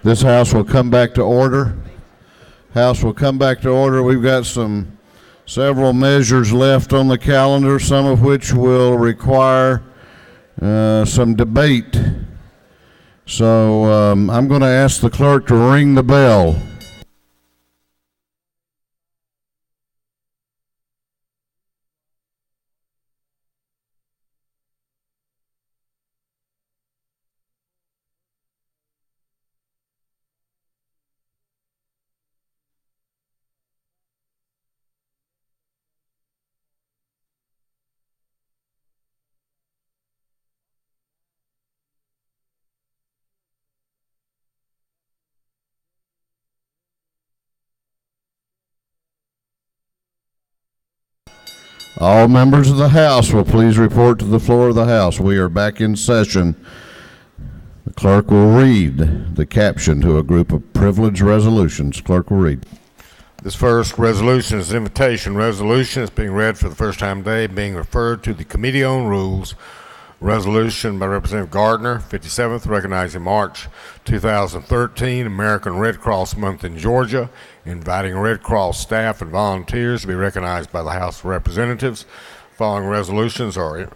This House will come back to order. House will come back to order. We've got several measures left on the calendar, some of which will require some debate. So I'm going to ask the clerk to ring the bell. All members of the House will please report to the floor of the House. We are back in session. The clerk will read the caption to a group of privileged resolutions. Clerk will read. This first resolution is an invitation resolution. It's being read for the first time today, being referred to the Committee on Rules. Resolution by Representative Gardner, 57th, recognizing March 2013 American Red Cross Month in Georgia, inviting Red Cross staff and volunteers to be recognized by the House of Representatives. Following resolutions are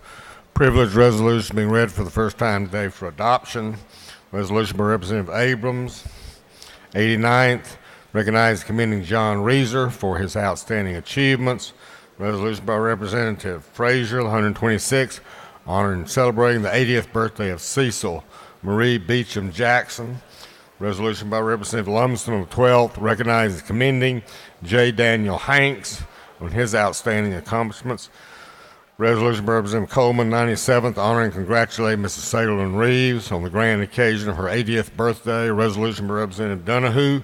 privileged resolutions being read for the first time today for adoption. Resolution by Representative Abrams, 89th, recognizing and commending John Reeser for his outstanding achievements. Resolution by Representative Frazier, 126th, honoring and celebrating the 80th birthday of Cecil Marie Beecham Jackson. Resolution by Representative Lumsden on the 12th, recognizing and commending J. Daniel Hanks on his outstanding accomplishments. Resolution by Representative Coleman, 97th, honoring and congratulating Mrs. Saylorn Reeves on the grand occasion of her 80th birthday. Resolution by Representative Donahue,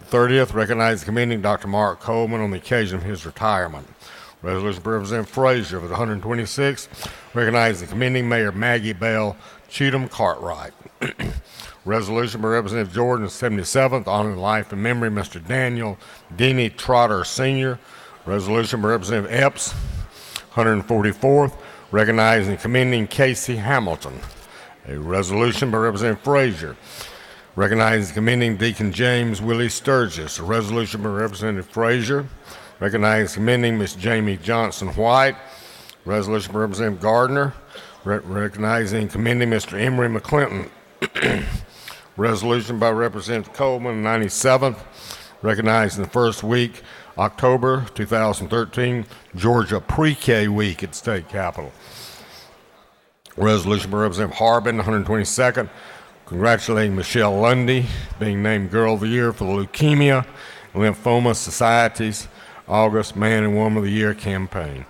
30th, recognizing and commending Dr. Mark Coleman on the occasion of his retirement. Resolution by Representative Frazier of the 126th, recognizing and commending Mayor Maggie Bell Cheatham Cartwright. Resolution by Representative Jordan, 77th, honoring the life and memory of Mr. Daniel Denny Trotter Sr. Resolution by Representative Epps, 144th, recognizing and commending Casey Hamilton. A resolution by Representative Frazier, recognizing and commending Deacon James Willie Sturgis. A resolution by Representative Frazier, recognizing and commending Miss Jamie Johnson White. Resolution by Representative Gardner, recognizing and commending Mr. Emory McClinton. Resolution by Representative Coleman, 97th, recognizing the first week, October 2013, Georgia Pre-K Week at State Capitol. Resolution by Representative Harbin, 122nd, congratulating Michelle Lundy, being named Girl of the Year for the Leukemia and Lymphoma Society's August Man and Woman of the Year campaign.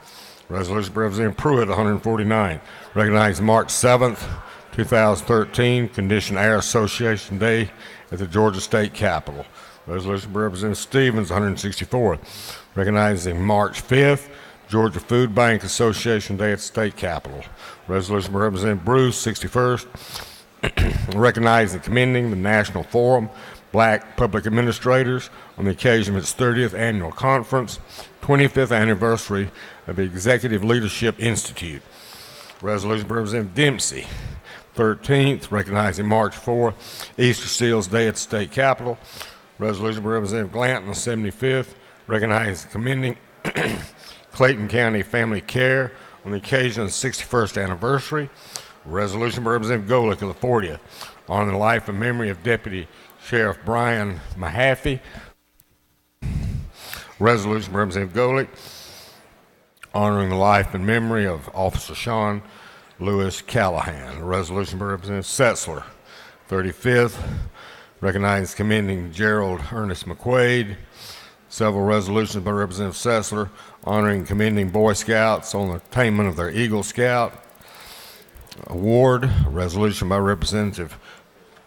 Resolution by Representative Pruitt, 149th, recognizing March 7th, 2013, Conditioned Air Association Day at the Georgia State Capitol. Resolution by Representative Stevens, 164th, recognizing March 5th, Georgia Food Bank Association Day at the State Capitol. Resolution by Representative Bruce, 61st, recognizing and commending the National Forum Black Public Administrators on the occasion of its 30th annual conference, 25th anniversary of the Executive Leadership Institute. Resolution by Representative Dempsey, 13th, recognizing March 4th, Easter Seals Day at the State Capitol. Resolution by Representative Glanton, 75th, recognizing and commending Clayton County Family Care on the occasion of the 61st anniversary. Resolution by Representative Golick of the 40th, honoring the life and memory of Deputy Sheriff Brian Mahaffey. Resolution by Representative Golick, honoring the life and memory of Officer Sean Lewis Callahan. Resolution by Representative Setzler, 35th, recognizing and commending Gerald Ernest McQuaid. Several resolutions by Representative Setzler, honoring and commending Boy Scouts on the attainment of their Eagle Scout Award. A resolution by Representative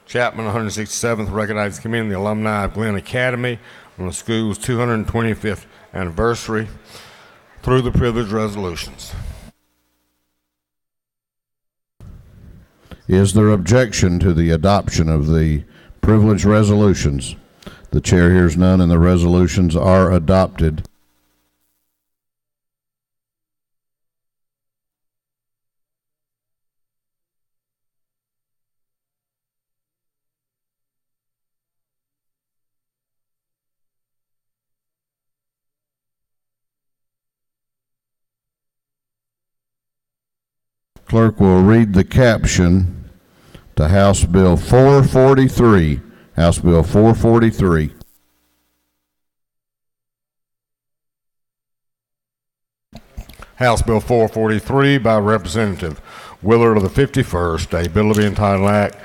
Chapman, 167th, recognizing and commending the alumni of Glenn Academy on the school's 225th anniversary. Through the privileged resolutions. Is there objection to the adoption of the privileged resolutions? The chair hears none, and the resolutions are adopted. Clerk will read the caption to House Bill 443. House Bill 443. House Bill 443 by Representative Willard of the 51st, a bill to be entitled Act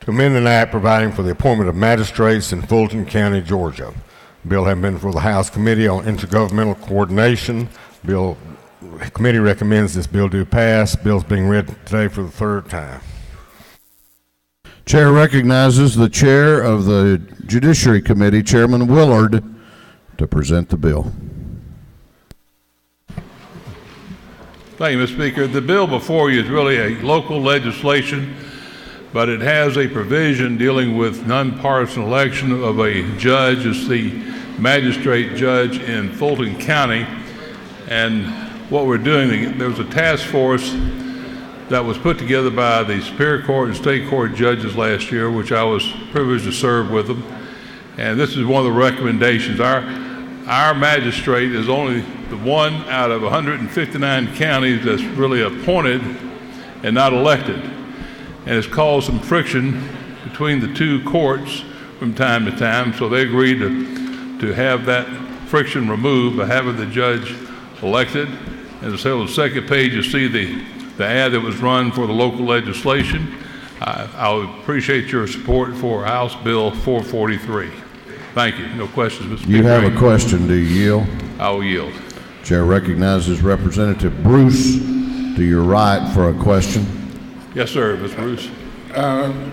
to amend an act providing for the appointment of magistrates in Fulton County, Georgia. Bill having been for the House Committee on Intergovernmental Coordination. Committee recommends this bill do pass. Bill's being read today for the third time. Chair recognizes the chair of the Judiciary Committee, Chairman Willard, to present the bill. Thank you, Mr. Speaker. The bill before you is really a local legislation, but it has a provision dealing with nonpartisan election of a judge as the magistrate judge in Fulton County. And what we're doing, there was a task force that was put together by the Superior Court and State Court judges last year, which I was privileged to serve with them. And this is one of the recommendations. Our magistrate is only the one out of 159 counties that's really appointed and not elected. And it's caused some friction between the two courts from time to time, so they agreed to have that friction removed by having the judge elected. As I said, on the second page, you see the ad that was run for the local legislation. I would appreciate your support for House Bill 443. Thank you. No questions, Mr. Speaker. You have a question, do you yield? I will yield. Chair recognizes Representative Bruce to your right for a question. Yes, sir, Mr. Bruce.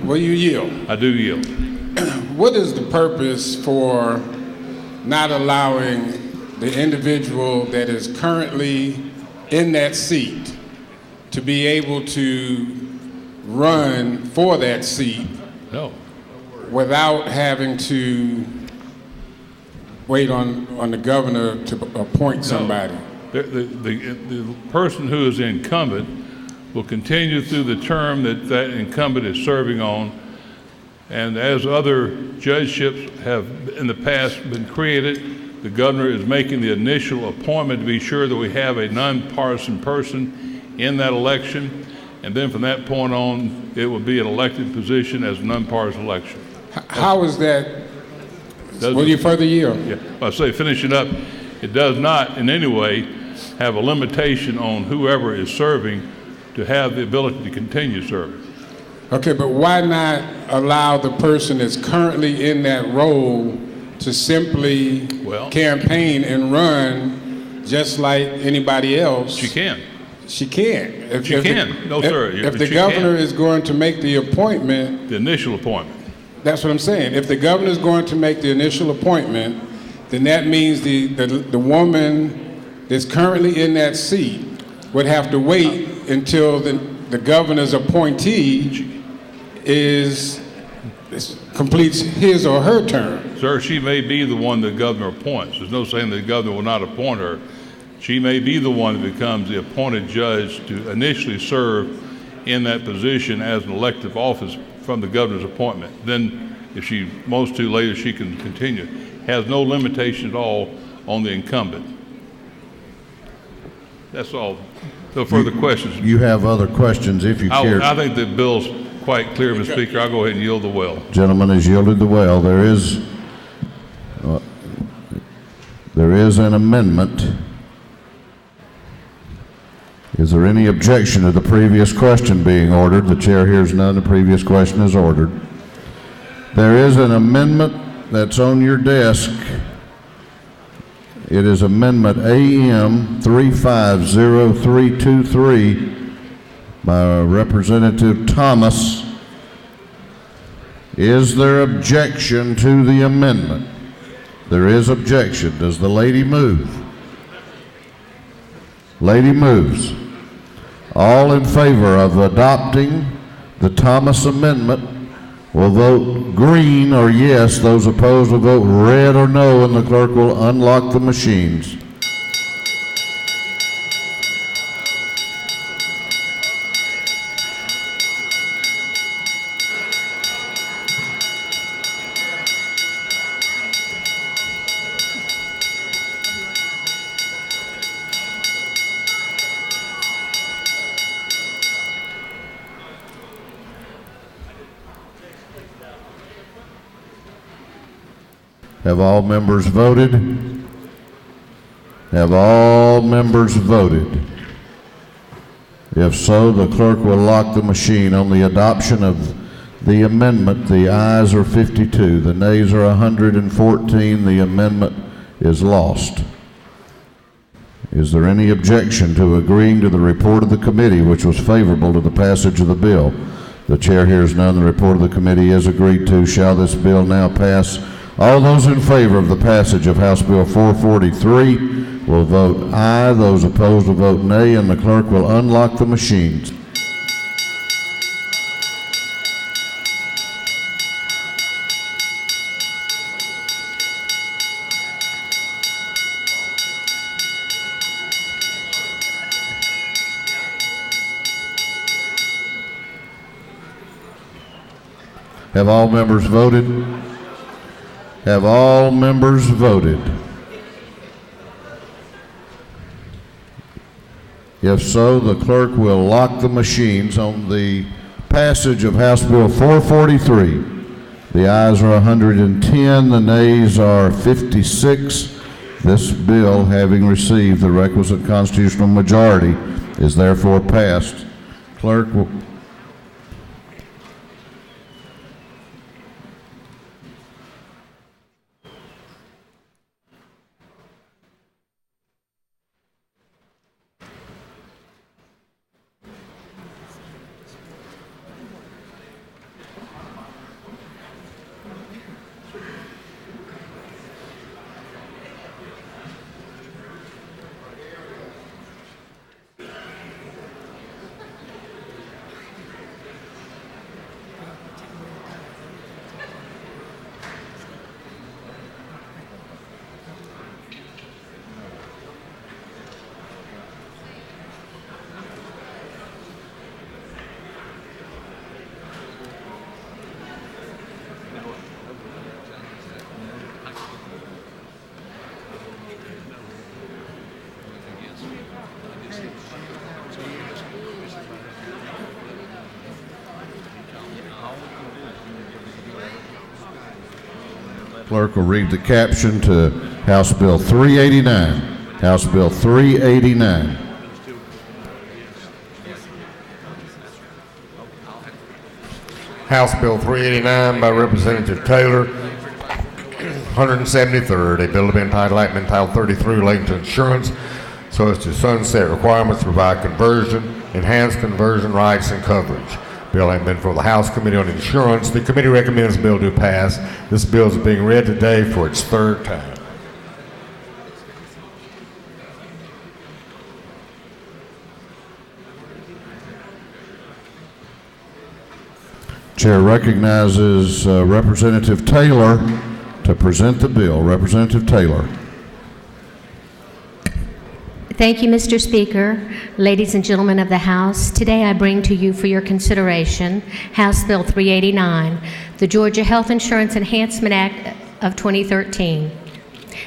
Will you yield? I do yield. What is the purpose for not allowing the individual that is currently in that seat to be able to run for that seat No. without having to wait on the governor to appoint somebody? The person who is incumbent will continue through the term that incumbent is serving on. And as other judgeships have in the past been created, the governor is making the initial appointment to be sure that we have a nonpartisan person in that election. And then from that point on, it will be an elected position as a nonpartisan election. How is that? Will you further yield? Yeah, I say finishing up, it does not in any way have a limitation on whoever is serving to have the ability to continue serving. Okay, but why not allow the person that's currently in that role to simply campaign and run just like anybody else? She can. She can. No, sir. If the governor is going to make the appointment, the initial appointment. That's what I'm saying. If the governor is going to make the initial appointment, then that means the woman that's currently in that seat would have to wait until the governor's appointee completes his or her term. Sir, she may be the one the governor appoints. There's no saying the governor will not appoint her. She may be the one that becomes the appointed judge to initially serve in that position as an elective office from the governor's appointment. Then if she wants to later, she can continue. Has no limitation at all on the incumbent. That's all. No further questions. You have other questions if you care. I think the bill's quite clear, Mr. Speaker. I'll go ahead and yield the well. Gentleman has yielded the well. There is an amendment. Is there any objection to the previous question being ordered? The chair hears none. The previous question is ordered. There is an amendment that's on your desk. It is Amendment AM 350323 by Representative Thomas. Is there objection to the amendment? There is objection. Does the lady move? Lady moves. All in favor of adopting the Thomas amendment will vote green or yes. Those opposed will vote red or no, and the clerk will unlock the machines. Have all members voted? Have all members voted? If so, the clerk will lock the machine. On the adoption of the amendment, the ayes are 52, the nays are 114. The amendment is lost. Is there any objection to agreeing to the report of the committee, which was favorable to the passage of the bill? The chair hears none. The report of the committee is agreed to. Shall this bill now pass? All those in favor of the passage of House Bill 443 will vote aye. Those opposed will vote nay, and the clerk will unlock the machines. Have all members voted? Have all members voted? If so, the clerk will lock the machines on the passage of House Bill 443. The ayes are 110, the nays are 56. This bill, having received the requisite constitutional majority, is therefore passed. Clerk will... Clerk will read the caption to House Bill 389. House Bill 389. House Bill 389 by Representative Taylor, 173rd, a bill to be entitled Act entitled 33 relating to insurance so as to sunset requirements to provide conversion, enhanced conversion rights and coverage. Bill having been for the House Committee on Insurance, the committee recommends the bill to pass. This bill is being read today for its third time. Chair recognizes Representative Taylor to present the bill. Representative Taylor. Thank you, Mr. Speaker. Ladies and gentlemen of the House, today I bring to you for your consideration House Bill 389, the Georgia Health Insurance Enhancement Act of 2013.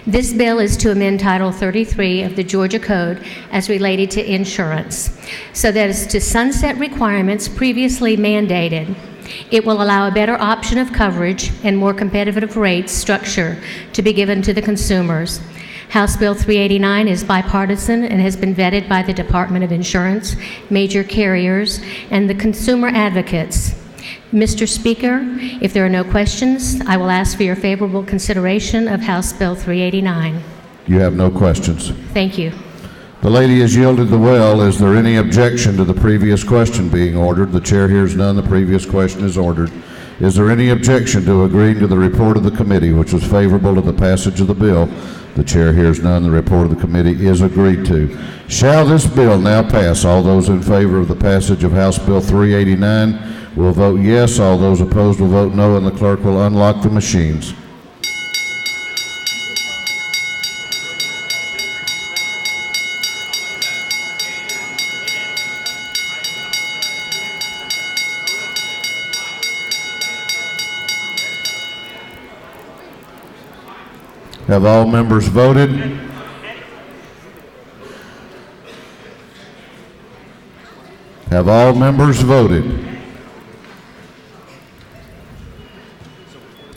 This bill is to amend Title 33 of the Georgia Code as related to insurance, so that as to sunset requirements previously mandated. It will allow a better option of coverage and more competitive rates structure to be given to the consumers. House Bill 389 is bipartisan and has been vetted by the Department of Insurance, major carriers, and the consumer advocates. Mr. Speaker, if there are no questions, I will ask for your favorable consideration of House Bill 389. You have no questions. Thank you. The lady has yielded the well. Is there any objection to the previous question being ordered? The chair hears none. The previous question is ordered. Is there any objection to agreeing to the report of the committee, which was favorable to the passage of the bill? The chair hears none. The report of the committee is agreed to. Shall this bill now pass? All those in favor of the passage of House Bill 389 will vote yes. All those opposed will vote no, and the clerk will unlock the machines. Have all members voted? Have all members voted?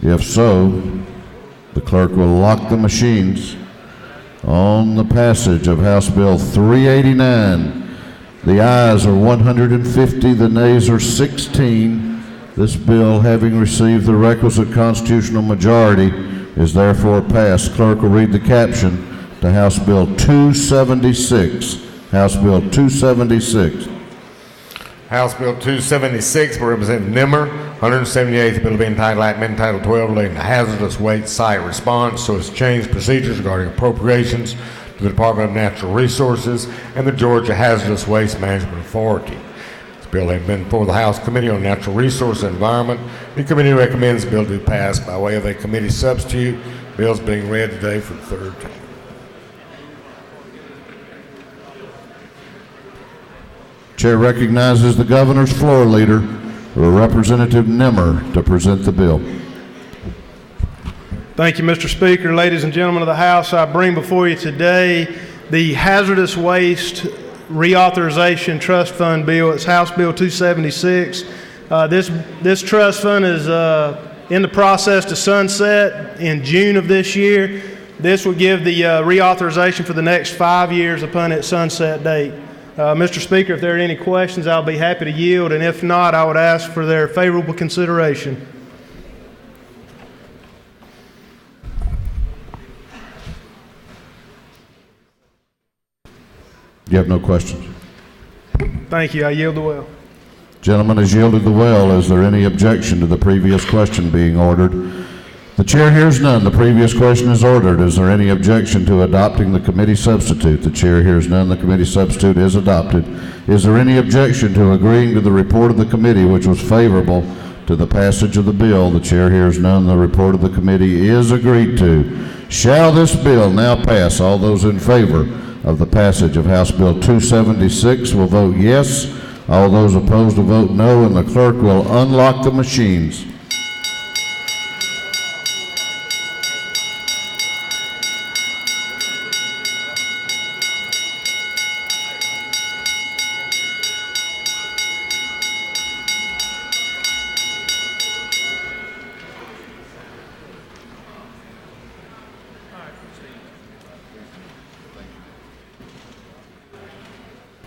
If so, The clerk will lock the machines on the passage of House Bill 389. The ayes are 150, the nays are 16. This bill, having received the requisite constitutional majority, is therefore passed. Clerk will read the caption to House Bill 276. House Bill 276. House Bill 276 by Representative Nimmer, 178th bill to be entitled Act Amendment Title 12 relating to hazardous waste site response so as to change procedures regarding appropriations to the Department of Natural Resources and the Georgia Hazardous Waste Management Authority. This bill has been before the House Committee on Natural Resources and Environment. The committee recommends the bill to be passed by way of a committee substitute. The bill is being read today for the third time. Chair recognizes the governor's floor leader, Representative Nimmer, to present the bill. Thank you, Mr. Speaker. Ladies and gentlemen of the House, I bring before you today the Hazardous Waste Reauthorization Trust Fund Bill. It's House Bill 276. This trust fund is in the process to sunset in June of this year. This will give the reauthorization for the next 5 years upon its sunset date. Mr. Speaker, if there are any questions, I'll be happy to yield, and if not, I would ask for their favorable consideration. You have no questions? Thank you. I yield the well. Gentleman has yielded the well. Is there any objection to the previous question being ordered? The chair hears none. The previous question is ordered. Is there any objection to adopting the committee substitute? The chair hears none. The committee substitute is adopted. Is there any objection to agreeing to the report of the committee, which was favorable to the passage of the bill? The chair hears none. The report of the committee is agreed to. Shall this bill now pass? All those in favor of the passage of House Bill 276 will vote yes. All those opposed will vote no, and the clerk will unlock the machines.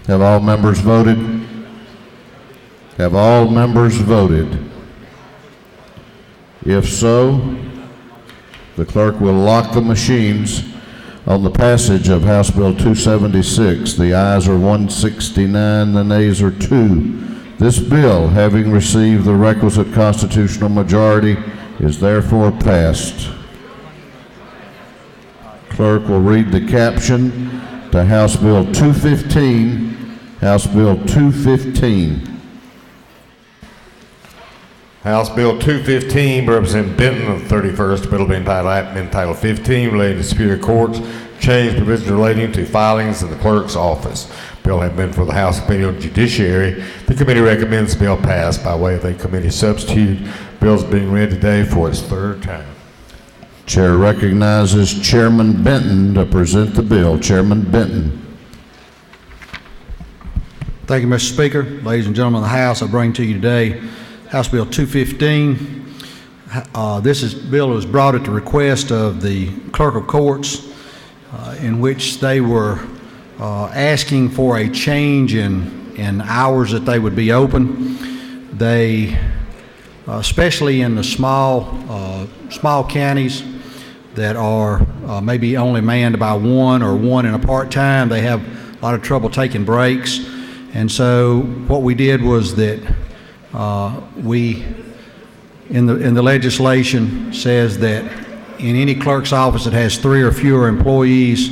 Have all members voted? Have all members voted? If so, the clerk will lock the machines on the passage of House Bill 276. The ayes are 169, the nays are 2. This bill, having received the requisite constitutional majority, is therefore passed. Clerk will read the caption to House Bill 215. House Bill 215. House Bill 215 by Representative Benton of the 31st bill to be entitled Act Amendment Title 15 relating to Superior Courts, change provisions relating to filings in the clerk's office. Bill has been for the House Committee on Judiciary. The committee recommends the bill pass by way of a committee substitute. Bill is being read today for its third time. Chair recognizes Chairman Benton to present the bill. Chairman Benton. Thank you, Mr. Speaker. Ladies and gentlemen of the House, I bring to you today House Bill 215. This bill was brought at the request of the Clerk of Courts, in which they were asking for a change in hours that they would be open. They, especially in the small counties that are maybe only manned by one or one in a part-time, they have a lot of trouble taking breaks. And so what we did was that we, in the legislation, says that in any clerk's office that has 3 or fewer employees,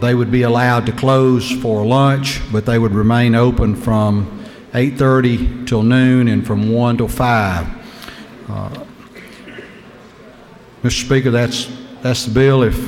they would be allowed to close for lunch, but they would remain open from 8:30 till noon and from 1 till 5. Mr. Speaker, that's the bill. If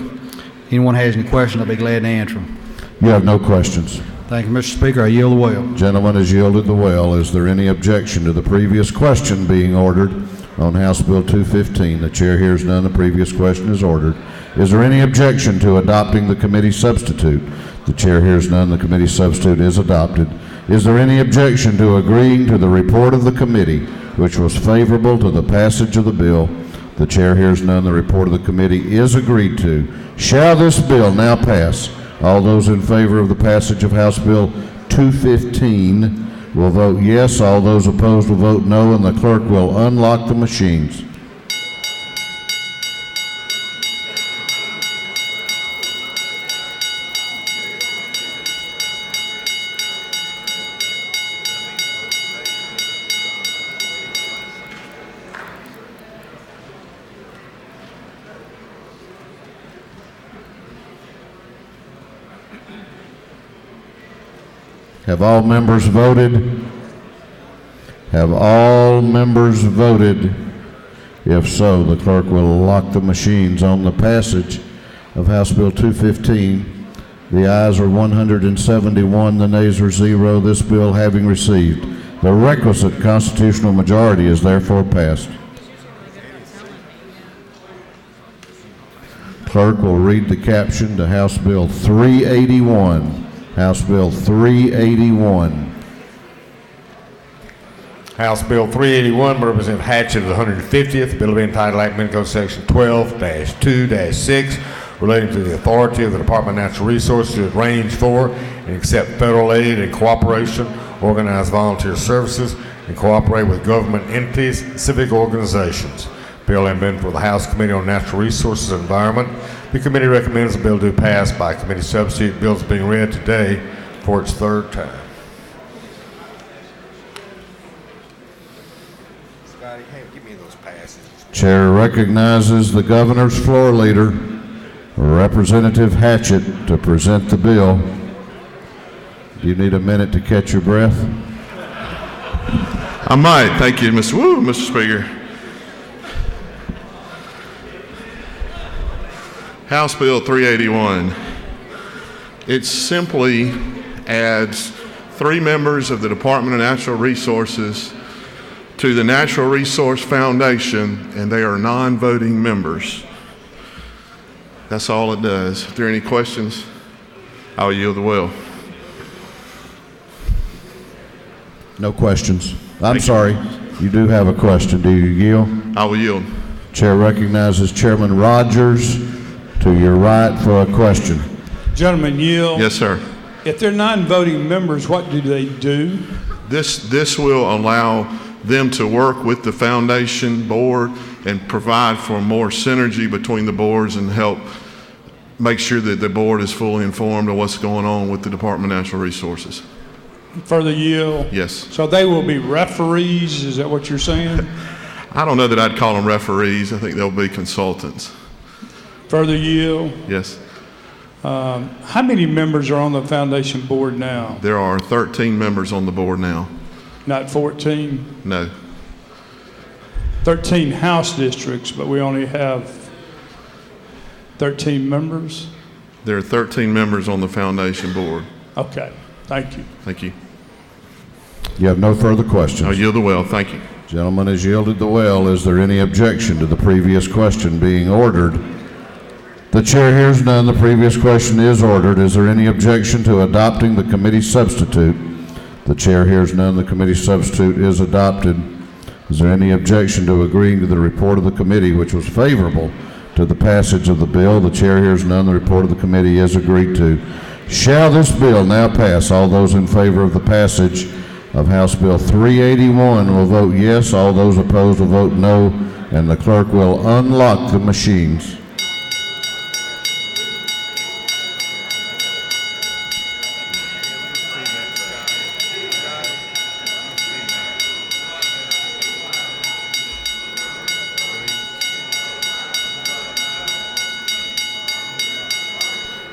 anyone has any questions, I'll be glad to answer them. You have no questions. Thank you, Mr. Speaker. I yield the well. Gentleman has yielded the well. Is there any objection to the previous question being ordered on House Bill 215? The chair hears none. The previous question is ordered. Is there any objection to adopting the committee substitute? The chair hears none. The committee substitute is adopted. Is there any objection to agreeing to the report of the committee, which was favorable to the passage of the bill? The chair hears none. The report of the committee is agreed to. Shall this bill now pass? All those in favor of the passage of House Bill 215 will vote yes. All those opposed will vote no, and the clerk will unlock the machines. Have all members voted? Have all members voted? If so, the clerk will lock the machines on the passage of House Bill 215. The ayes are 171, the nays are 0. This bill having received the requisite constitutional majority is therefore passed. Clerk will read the caption to House Bill 381. House Bill 381. House Bill 381 by Representative Hatchett of the 150th. Bill to be entitled Act amending Code Section 12-2-6 relating to the authority of the Department of Natural Resources to arrange for and accept federal aid and cooperation, organize volunteer services, and cooperate with government entities and civic organizations. Bill having been for the House Committee on Natural Resources and Environment. The committee recommends the bill do pass by committee substitute. Bill is being read today for its third time. Scotty, hey, give me those passes. Chair recognizes the governor's floor leader, Representative Hatchett, to present the bill. Do you need a minute to catch your breath? I might. Thank you, Mr. Speaker. House Bill 381. It simply adds 3 members of the Department of Natural Resources to the Natural Resource Foundation, and they are non-voting members. That's all it does. If there are any questions, I'll yield the will. No questions. I'm sorry. You do have a question. Do you yield? I will yield. Chair recognizes Chairman Rogers to your right for a question. Gentlemen, yield. Yes, sir. If they're non-voting members, what do they do? This will allow them to work with the foundation board and provide for more synergy between the boards and help make sure that the board is fully informed of what's going on with the Department of Natural Resources. Further yield? Yes. So they will be referees, is that what you're saying? I don't know that I'd call them referees. I think they'll be consultants. Further yield? Yes. How many members are on the foundation board now? There are 13 members on the board now. Not 14? No. 13 House districts, but we only have 13 members? There are 13 members on the foundation board. Okay, thank you. Thank you. You have no further questions. I'll yield the well. Thank you. Gentleman has yielded the well. Is there any objection to the previous question being ordered? The chair hears none. The previous question is ordered. Is there any objection to adopting the committee substitute? The chair hears none. The committee substitute is adopted. Is there any objection to agreeing to the report of the committee, which was favorable to the passage of the bill? The chair hears none. The report of the committee is agreed to. Shall this bill now pass? All those in favor of the passage of House Bill 381 will vote yes. All those opposed will vote no, and the clerk will unlock the machines.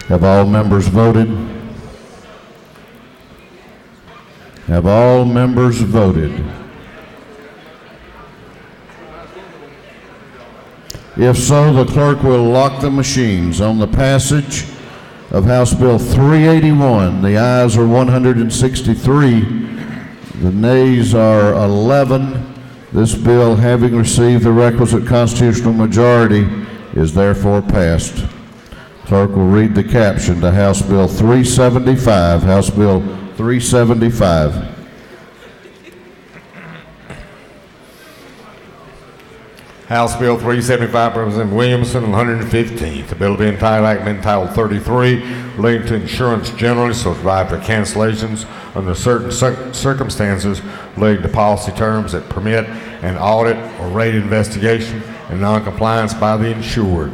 Have all members voted? Have all members voted? If so, the clerk will lock the machines on the passage of House Bill 381. The ayes are 163. The nays are 11. This bill, having received the requisite constitutional majority, is therefore passed. Clerk will read the caption to House Bill 375. House Bill 375. House Bill 375 by Representative Williamson, 115th. The bill being entitled 33, relating to insurance generally, so provide for cancellations under certain circumstances relating to policy terms that permit an audit or rate investigation and noncompliance by the insured.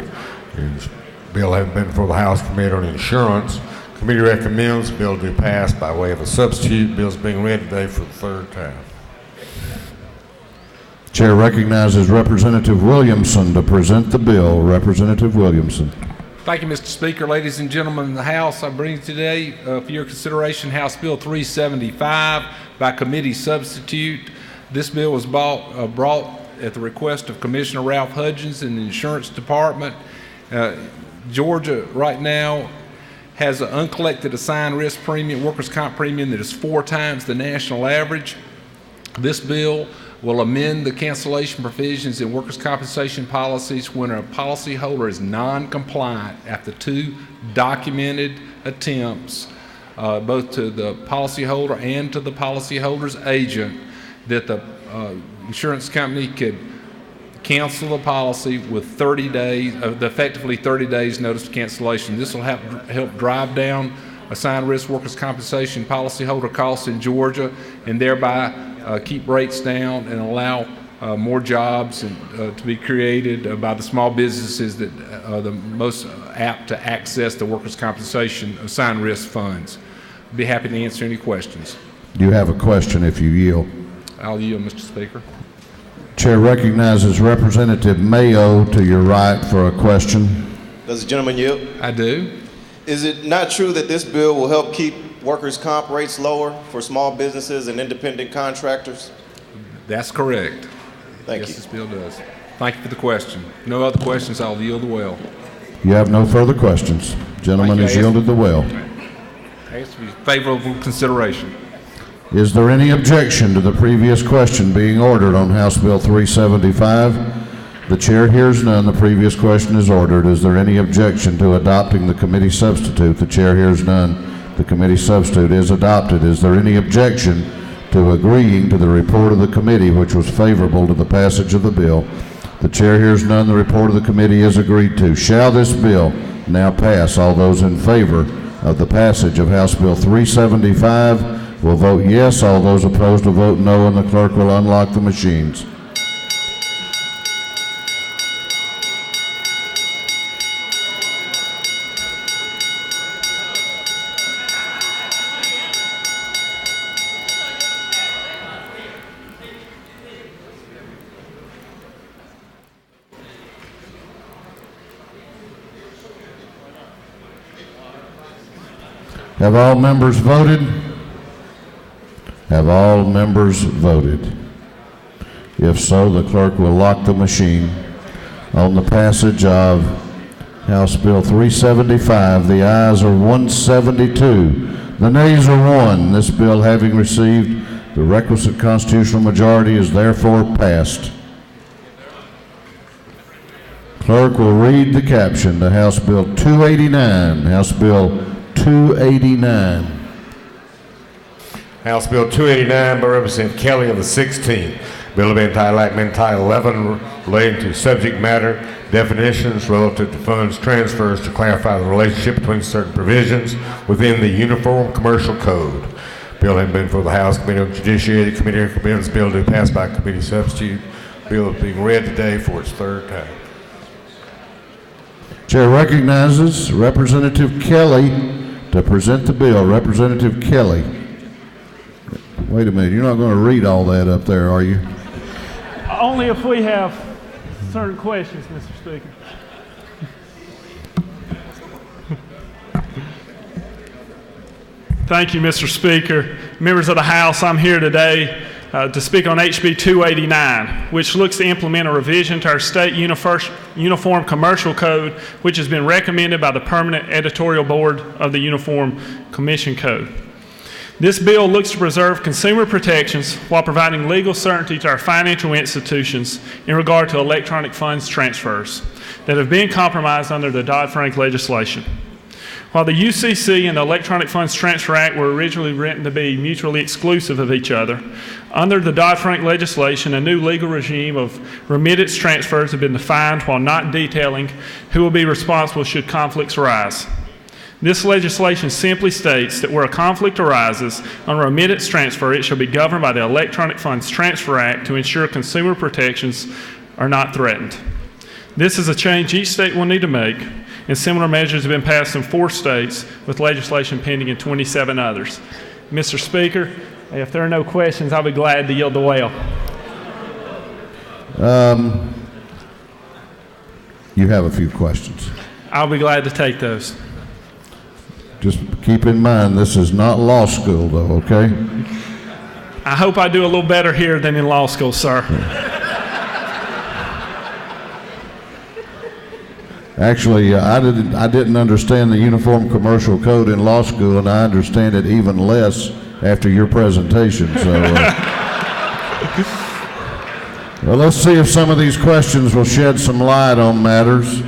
This bill has been before the House Committee on Insurance. Committee recommends the bill to be passed by way of a substitute. Bill is being read today for the third time. Chair recognizes Representative Williamson to present the bill. Representative Williamson. Thank you, Mr. Speaker. Ladies and gentlemen in the House, I bring today for your consideration House Bill 375 by committee substitute. This bill was brought at the request of Commissioner Ralph Hudgens in the Insurance Department. Georgia right now has an uncollected assigned risk premium, workers' comp premium, that is 4 times the national average. This bill will amend the cancellation provisions in workers' compensation policies when a policyholder is non-compliant after 2 documented attempts, both to the policyholder and to the policyholder's agent, that the insurance company could cancel the policy with 30 days, effectively 30 days notice of cancellation. This will help drive down assigned risk workers' compensation policyholder costs in Georgia, and thereby keep rates down and allow more jobs to be created by the small businesses that are the most apt to access the workers' compensation assigned risk funds. I'd be happy to answer any questions. You have a question if you yield. I'll yield, Mr. Speaker. Chair recognizes Representative Mayo to your right for a question. Does the gentleman yield? I do. Is it not true that this bill will help keep workers' comp rates lower for small businesses and independent contractors? That's correct. Thank you. Yes, this bill does. Thank you for the question. No other questions, I'll yield the well. You have no further questions. Gentleman has yielded the well. Ask for favorable consideration. Is there any objection to the previous question being ordered on House Bill 375? The chair hears none. The previous question is ordered. Is there any objection to adopting the committee substitute? The chair hears none. The committee substitute is adopted. Is there any objection to agreeing to the report of the committee, which was favorable to the passage of the bill? The chair hears none. The report of the committee is agreed to. Shall this bill now pass? All those in favor of the passage of House Bill 375 will vote yes. All those opposed will vote no, and the clerk will unlock the machines. Have all members voted? Have all members voted? If so, the clerk will lock the machine. On the passage of House Bill 375, the ayes are 172. The nays are 1. This bill, having received the requisite constitutional majority, is therefore passed. Clerk will read the caption to House Bill 289. House Bill 289. House Bill 289 by Representative Kelly of the 16th. Bill to be entitled 11, relating to subject matter definitions relative to funds transfers to clarify the relationship between certain provisions within the Uniform Commercial Code. Bill has been for the House Committee on Judiciary. The committee recommends bill to be passed by committee substitute. Bill is being read today for its third time. Chair recognizes Representative Kelly to present the bill. Representative Kelly. Wait a minute, you're not going to read all that up there, are you? Only if we have certain questions, Mr. Speaker. Thank you, Mr. Speaker. Members of the House, I'm here today to speak on HB 289, which looks to implement a revision to our state Uniform Commercial Code, which has been recommended by the Permanent Editorial Board of the Uniform Commission Code. This bill looks to preserve consumer protections while providing legal certainty to our financial institutions in regard to electronic funds transfers that have been compromised under the Dodd-Frank legislation. While the UCC and the Electronic Funds Transfer Act were originally written to be mutually exclusive of each other, under the Dodd-Frank legislation, a new legal regime of remittance transfers have been defined while not detailing who will be responsible should conflicts arise. This legislation simply states that where a conflict arises on a remittance transfer, it shall be governed by the Electronic Funds Transfer Act to ensure consumer protections are not threatened. This is a change each state will need to make, and similar measures have been passed in 4 states, with legislation pending in 27 others. Mr. Speaker, if there are no questions, I'll be glad to yield the well. You have a few questions. I'll be glad to take those. Just keep in mind, this is not law school, though, okay? I hope I do a little better here than in law school, sir. Actually, I didn't understand the Uniform Commercial Code in law school, and I understand it even less after your presentation. So, well, let's see if some of these questions will shed some light on matters.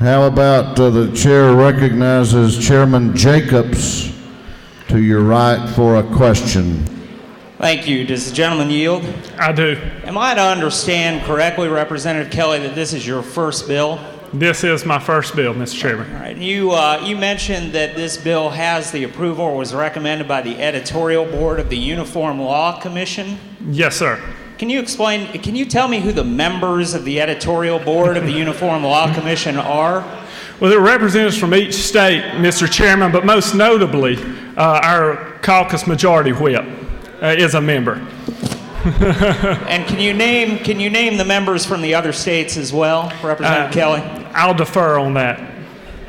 How about the chair recognizes Chairman Jacobs to your right for a question? Thank you. Does the gentleman yield? I do. Am I to understand correctly, Representative Kelly, that this is your first bill? This is my first bill, Mr. Chairman. All right. You mentioned that this bill has the approval or was recommended by the editorial board of the Uniform Law Commission? Yes, sir. Can you tell me who the members of the editorial board of the Uniform Law Commission are? Well, there are representatives from each state, Mr. Chairman, but most notably, our caucus majority whip is a member. And can you name the members from the other states as well, Representative Kelly? I'll defer on that.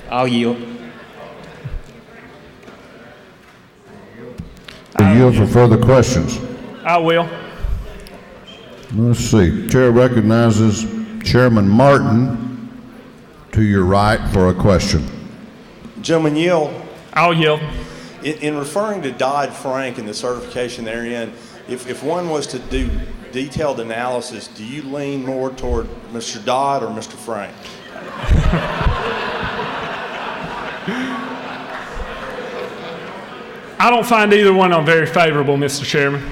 I'll yield. You yield for further questions. I will. Let's see. Chair recognizes Chairman Martin to your right for a question. Gentleman yield. I'll yield. In referring to Dodd-Frank and the certification therein, if one was to do detailed analysis, do you lean more toward Mr. Dodd or Mr. Frank? I don't find either one of them very favorable, Mr. Chairman.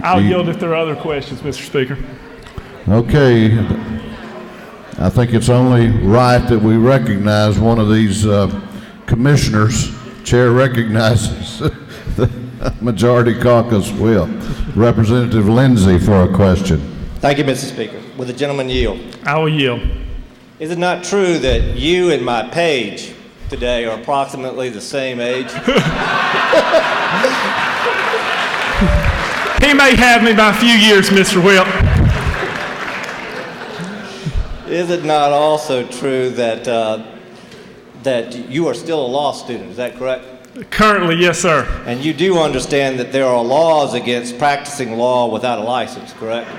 I'll yield if there are other questions, Mr. Speaker. Okay. I think it's only right that we recognize one of these commissioners. Chair recognizes the Majority Caucus whip. Representative Lindsay for a question. Thank you, Mr. Speaker. Will the gentleman yield? I will yield. Is it not true that you and my page today are approximately the same age? He may have me by a few years, Mr. Whip. Is it not also true that that you are still a law student? Is that correct? Currently, yes, sir. And you do understand that there are laws against practicing law without a license, correct?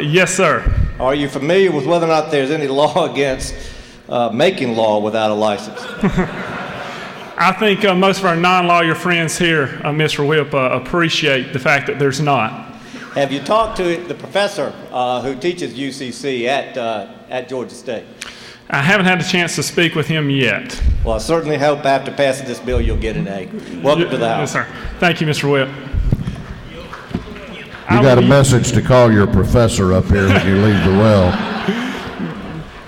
Yes, sir. Are you familiar with whether or not there's any law against making law without a license? I think most of our non-lawyer friends here, Mr. Whip, appreciate the fact that there's not. Have you talked to the professor who teaches UCC at Georgia State? I haven't had a chance to speak with him yet. Well, I certainly hope after passing this bill you'll get an A. Welcome to the House. Yes, sir. Thank you, Mr. Whip. You got a message to call your professor up here when you leave the well.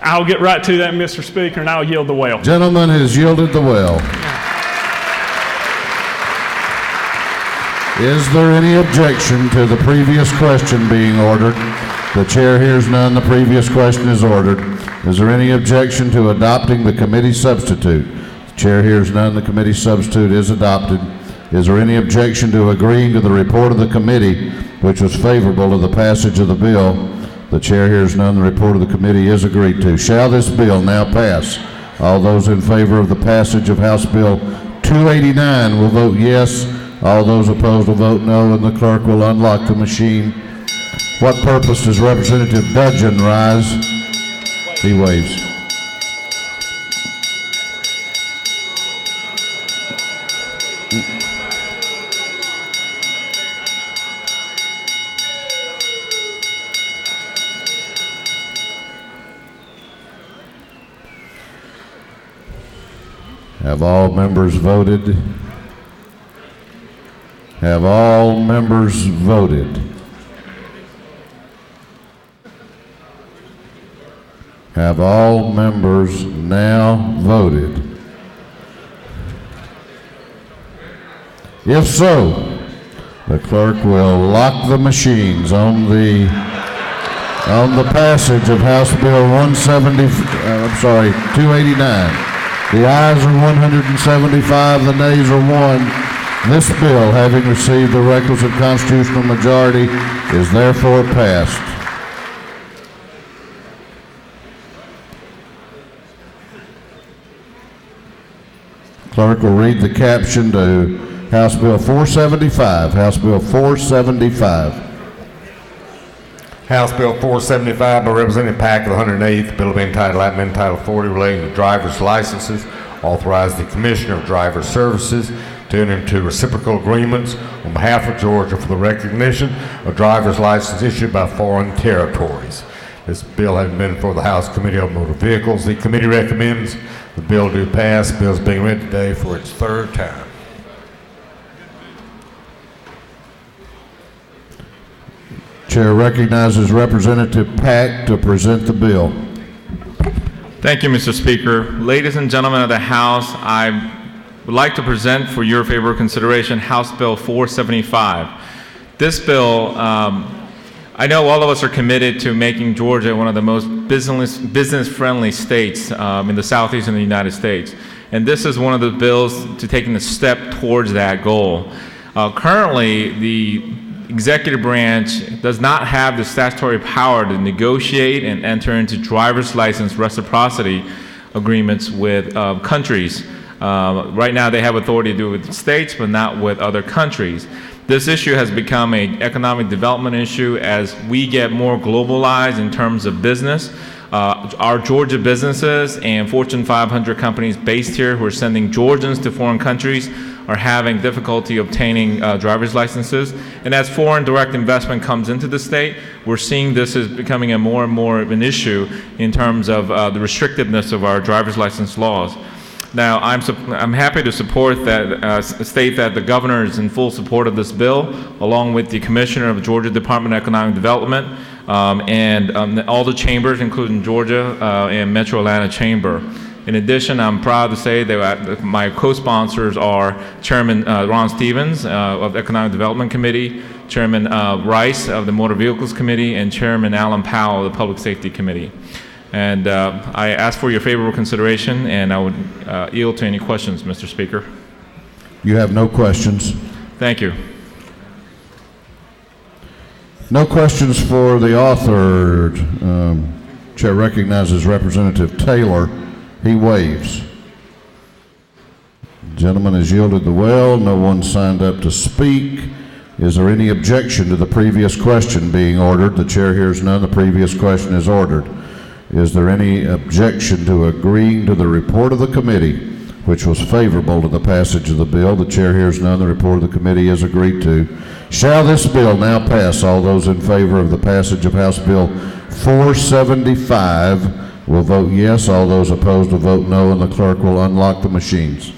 I'll get right to that, Mr. Speaker, and I'll yield the well. Gentleman has yielded the well. Is there any objection to the previous question being ordered? The chair hears none. The previous question is ordered. Is there any objection to adopting the committee substitute? The chair hears none. The committee substitute is adopted. Is there any objection to agreeing to the report of the committee, which was favorable to the passage of the bill? The chair hears none. The report of the committee is agreed to. Shall this bill now pass? All those in favor of the passage of House Bill 289 will vote yes. All those opposed will vote no, and the clerk will unlock the machine. What purpose does Representative Dudgeon rise? He waves. Have all members voted? Have all members voted? Have all members now voted? If so, the clerk will lock the machines on the passage of House Bill 289. The ayes are 175, the nays are 1. This bill, having received the requisite constitutional majority, is therefore passed. Clerk will read the caption to House Bill 475. House Bill 475. House Bill 475 by Representative Pack of the 108th, bill being entitled Amendment Title 40 relating to driver's licenses, authorize the Commissioner of Driver Services to enter into reciprocal agreements on behalf of Georgia for the recognition of driver's license issued by foreign territories. This bill having been before the House Committee on Motor Vehicles, the committee recommends the bill do pass. The bill is being read today for its third time. Chair recognizes Representative Pack to present the bill. Thank you, Mr. Speaker. Ladies and gentlemen of the House, I would like to present for your favorable consideration House Bill 475. This bill, I know all of us are committed to making Georgia one of the most business-friendly states in the southeast of the United States. And this is one of the bills to taking a step towards that goal. Currently, the executive branch does not have the statutory power to negotiate and enter into driver's license reciprocity agreements with countries. Right now they have authority to do it with states, but not with other countries. This issue has become an economic development issue as we get more globalized in terms of business. Our Georgia businesses and Fortune 500 companies based here who are sending Georgians to foreign countries are having difficulty obtaining driver's licenses. And as foreign direct investment comes into the state, we're seeing this is becoming a more and more of an issue in terms of the restrictiveness of our driver's license laws. Now, I'm happy to support that, state that the governor is in full support of this bill, along with the Commissioner of Georgia Department of Economic Development, and all the chambers, including Georgia and Metro Atlanta Chamber. In addition, I'm proud to say that my co-sponsors are Chairman Ron Stevens of the Economic Development Committee, Chairman Rice of the Motor Vehicles Committee, and Chairman Alan Powell of the Public Safety Committee. And I ask for your favorable consideration, and I would yield to any questions, Mr. Speaker. You have no questions. Thank you. No questions for the author. Chair recognizes Representative Taylor. He waives. The gentleman has yielded the well. No one signed up to speak. Is there any objection to the previous question being ordered? The chair hears none. The previous question is ordered. Is there any objection to agreeing to the report of the committee, which was favorable to the passage of the bill? The chair hears none. The report of the committee is agreed to. Shall this bill now pass? All those in favor of the passage of House Bill 475 will vote yes. All those opposed will vote no, and the clerk will unlock the machines.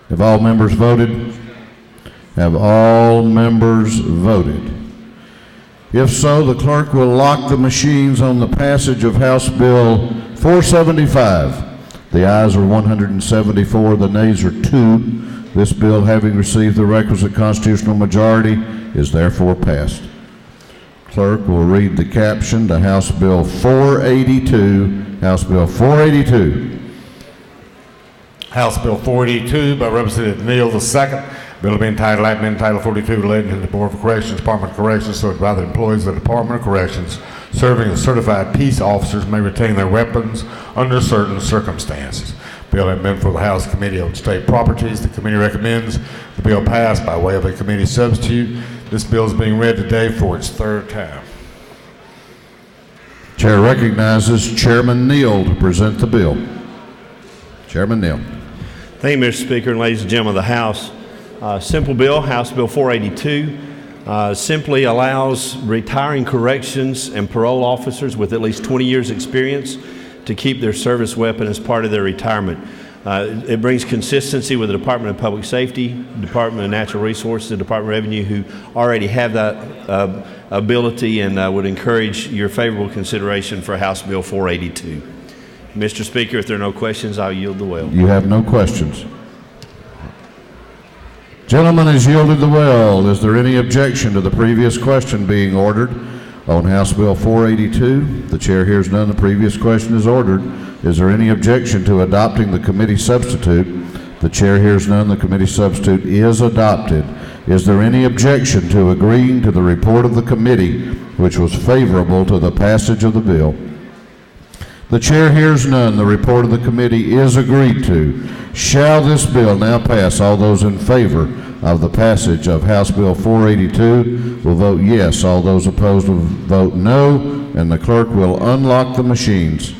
Have all members voted? Have all members voted? If so, the clerk will lock the machines on the passage of House Bill 475. The ayes are 174, the nays are 2. This bill, having received the requisite constitutional majority, is therefore passed. Clerk will read the caption to House Bill 482. House Bill 482. House Bill 482 by Representative Neal II. Bill to be entitled Amendment Title 42 relating to the Board of Corrections, Department of Corrections, so by the employees of the Department of Corrections serving as certified peace officers may retain their weapons under certain circumstances. Bill has been for the House Committee on State Properties. The committee recommends the bill pass by way of a committee substitute. This bill is being read today for its third time. Chair recognizes Chairman Neal to present the bill. Chairman Neal. Thank you, Mr. Speaker, and ladies and gentlemen of the House. Simple bill, House Bill 482, simply allows retiring corrections and parole officers with at least 20 years experience to keep their service weapon as part of their retirement. It brings consistency with the Department of Public Safety, Department of Natural Resources, the Department of Revenue, who already have that ability, and would encourage your favorable consideration for House Bill 482. Mr. Speaker, if there are no questions, I'll yield the well. You have no questions. Gentleman has yielded the well. Is there any objection to the previous question being ordered on House Bill 482? The chair hears none. The previous question is ordered. Is there any objection to adopting the committee substitute? The chair hears none. The committee substitute is adopted. Is there any objection to agreeing to the report of the committee, which was favorable to the passage of the bill? The chair hears none. The report of the committee is agreed to. Shall this bill now pass? All those in favor of the passage of House Bill 482 will vote yes. All those opposed will vote no, and the clerk will unlock the machines.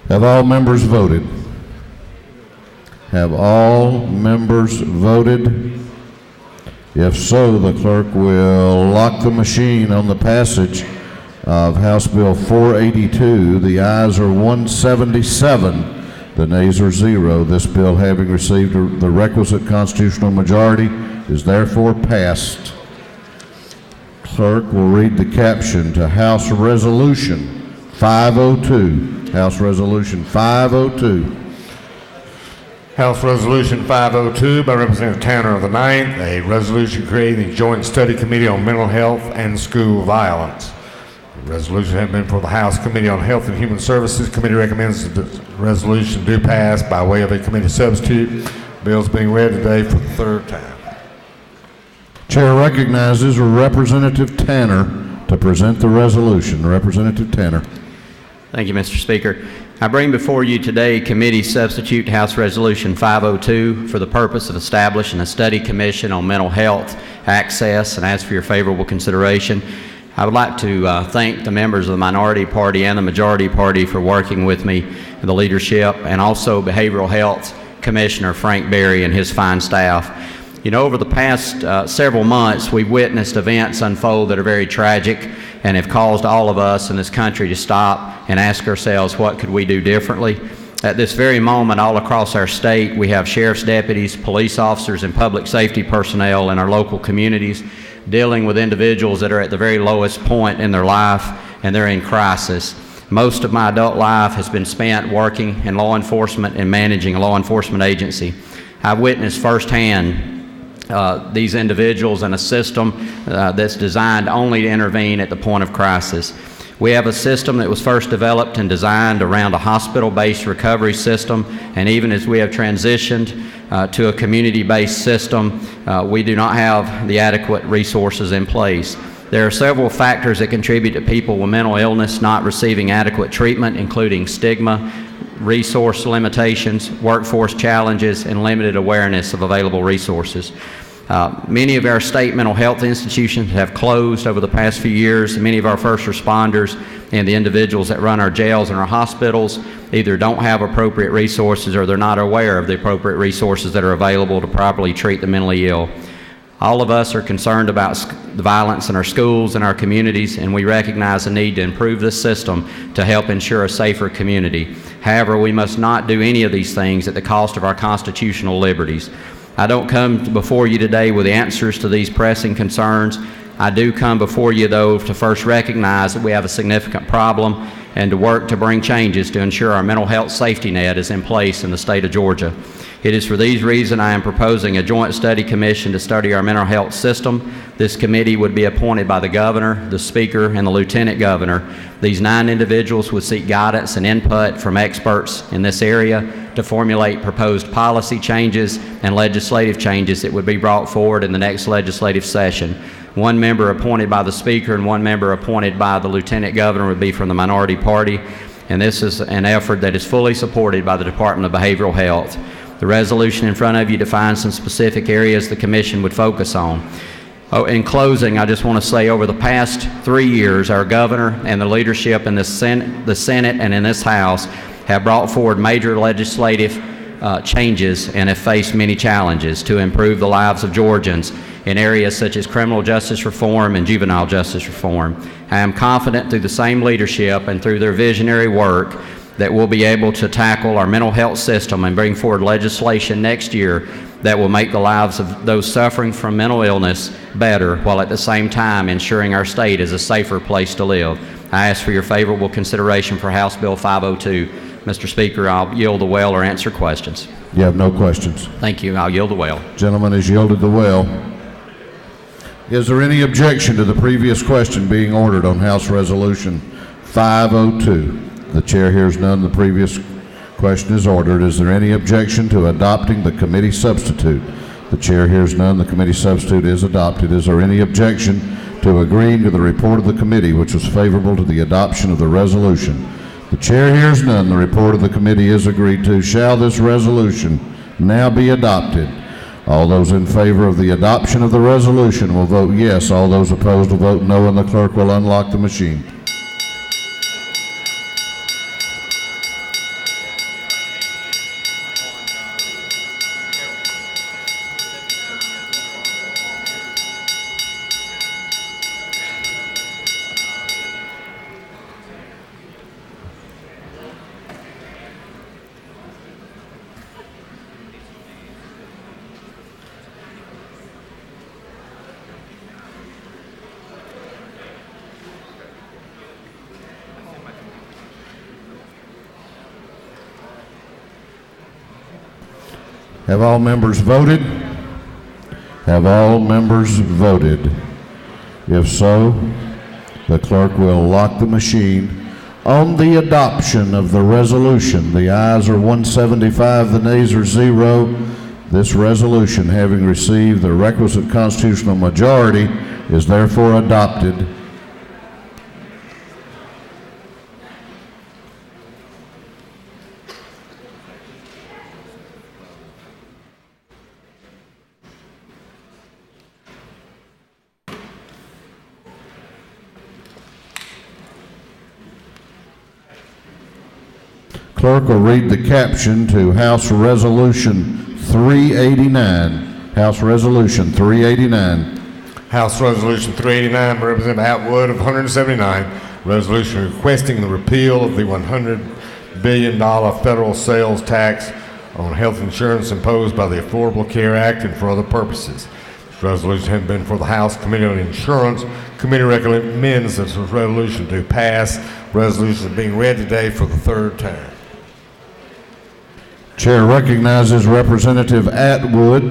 Have all members voted? Have all members voted? If so, the clerk will lock the machine on the passage of House Bill 482. The ayes are 177, the nays are 0. This bill, having received the requisite constitutional majority, is therefore passed. Clerk will read the caption to House Resolution 502. House Resolution 502. House Resolution 502 by Representative Tanner of the 9th, a resolution creating the Joint Study Committee on Mental Health and School Violence. The resolution has been for the House Committee on Health and Human Services. Committee recommends that the resolution do pass by way of a committee substitute. Bill is being read today for the third time. Chair recognizes Representative Tanner to present the resolution. Representative Tanner. Thank you, Mr. Speaker. I bring before you today Committee Substitute House Resolution 502 for the purpose of establishing a study commission on mental health access, and ask for your favorable consideration. I would like to thank the members of the Minority Party and the Majority Party for working with me, the leadership, and also Behavioral Health Commissioner Frank Berry and his fine staff. You know, over the past several months, we've witnessed events unfold that are very tragic and have caused all of us in this country to stop and ask ourselves, what could we do differently? At this very moment, all across our state, we have sheriff's deputies, police officers, and public safety personnel in our local communities dealing with individuals that are at the very lowest point in their life, and they're in crisis. Most of my adult life has been spent working in law enforcement and managing a law enforcement agency. I've witnessed firsthand these individuals in a system that's designed only to intervene at the point of crisis. We have a system that was first developed and designed around a hospital-based recovery system, and even as we have transitioned to a community-based system, we do not have the adequate resources in place. There are several factors that contribute to people with mental illness not receiving adequate treatment, including stigma, resource limitations, workforce challenges, and limited awareness of available resources. Many of our state mental health institutions have closed over the past few years. Many of our first responders and the individuals that run our jails and our hospitals either don't have appropriate resources or they're not aware of the appropriate resources that are available to properly treat the mentally ill. All of us are concerned about the violence in our schools and our communities, and we recognize the need to improve this system to help ensure a safer community. However, we must not do any of these things at the cost of our constitutional liberties. I don't come before you today with answers to these pressing concerns. I do come before you, though, to first recognize that we have a significant problem and to work to bring changes to ensure our mental health safety net is in place in the state of Georgia. It is for these reasons I am proposing a joint study commission to study our mental health system. This committee would be appointed by the governor, the speaker, and the lieutenant governor. These 9 individuals would seek guidance and input from experts in this area to formulate proposed policy changes and legislative changes that would be brought forward in the next legislative session. 1 member appointed by the speaker and 1 member appointed by the lieutenant governor would be from the minority party, and this is an effort that is fully supported by the Department of Behavioral Health. The resolution in front of you defines some specific areas the commission would focus on. In closing, I just want to say over the past 3 years, our governor and the leadership in the Senate and in this House have brought forward major legislative changes and have faced many challenges to improve the lives of Georgians in areas such as criminal justice reform and juvenile justice reform. I am confident through the same leadership and through their visionary work that we'll be able to tackle our mental health system and bring forward legislation next year that will make the lives of those suffering from mental illness better, while at the same time ensuring our state is a safer place to live. I ask for your favorable consideration for House Bill 502. Mr. Speaker, I'll yield the well or answer questions. You have no questions. Thank you. I'll yield the well. Gentleman has yielded the well. Is there any objection to the previous question being ordered on House Resolution 502? The chair hears none. The previous question is ordered. Is there any objection to adopting the committee substitute? The chair hears none. The committee substitute is adopted. Is there any objection to agreeing to the report of the committee, which was favorable to the adoption of the resolution? The chair hears none. The report of the committee is agreed to. Shall this resolution now be adopted? All those in favor of the adoption of the resolution will vote yes. All those opposed will vote no, and the clerk will unlock the machine. Have all members voted? Have all members voted? If so, the clerk will lock the machine. On the adoption of the resolution, the ayes are 175, the nays are 0. This resolution, having received the requisite constitutional majority, is therefore adopted. Clerk will read the caption to House Resolution 389. House Resolution 389. House Resolution 389 by Representative Atwood of 179. Resolution requesting the repeal of the $100 billion federal sales tax on health insurance imposed by the Affordable Care Act and for other purposes. This resolution has been for the House Committee on Insurance. Committee recommends this resolution to pass. Resolution is being read today for the 3rd time. Chair recognizes Representative Atwood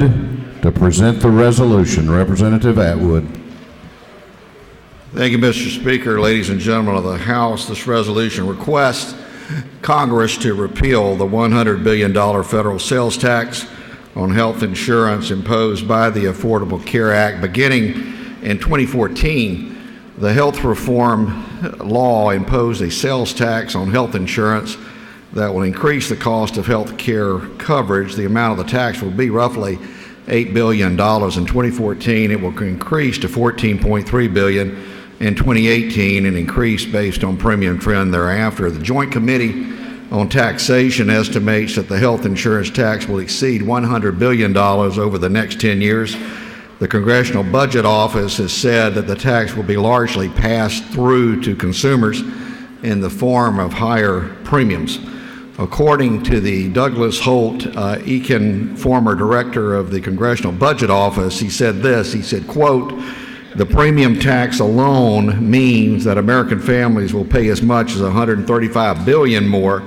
to present the resolution. Representative Atwood. Thank you, Mr. Speaker. Ladies and gentlemen of the House, this resolution requests Congress to repeal the $100 billion federal sales tax on health insurance imposed by the Affordable Care Act. Beginning in 2014, the health reform law imposed a sales tax on health insurance that will increase the cost of health care coverage. The amount of the tax will be roughly $8 billion. In 2014, it will increase to $14.3 billion in 2018 and increase based on premium trend thereafter. The Joint Committee on Taxation estimates that the health insurance tax will exceed $100 billion over the next 10 years. The Congressional Budget Office has said that the tax will be largely passed through to consumers in the form of higher premiums. According to the Douglas Holt Eakin, former director of the Congressional Budget Office, he said this, he said, quote, "The premium tax alone means that American families will pay as much as $135 billion more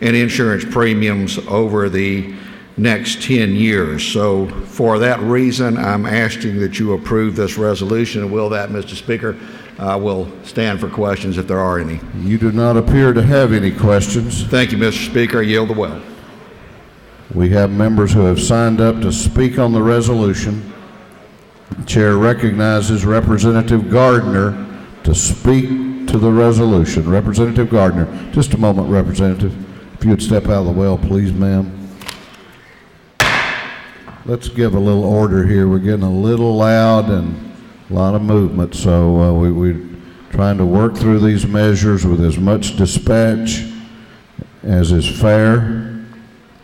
in insurance premiums over the next 10 years. So for that reason, I'm asking that you approve this resolution. And will that, Mr. Speaker, will stand for questions if there are any. You do not appear to have any questions. Thank you, Mr. Speaker. I yield the well. We have members who have signed up to speak on the resolution. The chair recognizes Representative Gardner to speak to the resolution. Representative Gardner. Just a moment, Representative. If you would step out of the well, please, ma'am. Let's give a little order here. We're getting a little loud and a lot of movement, so we're trying to work through these measures with as much dispatch as is fair.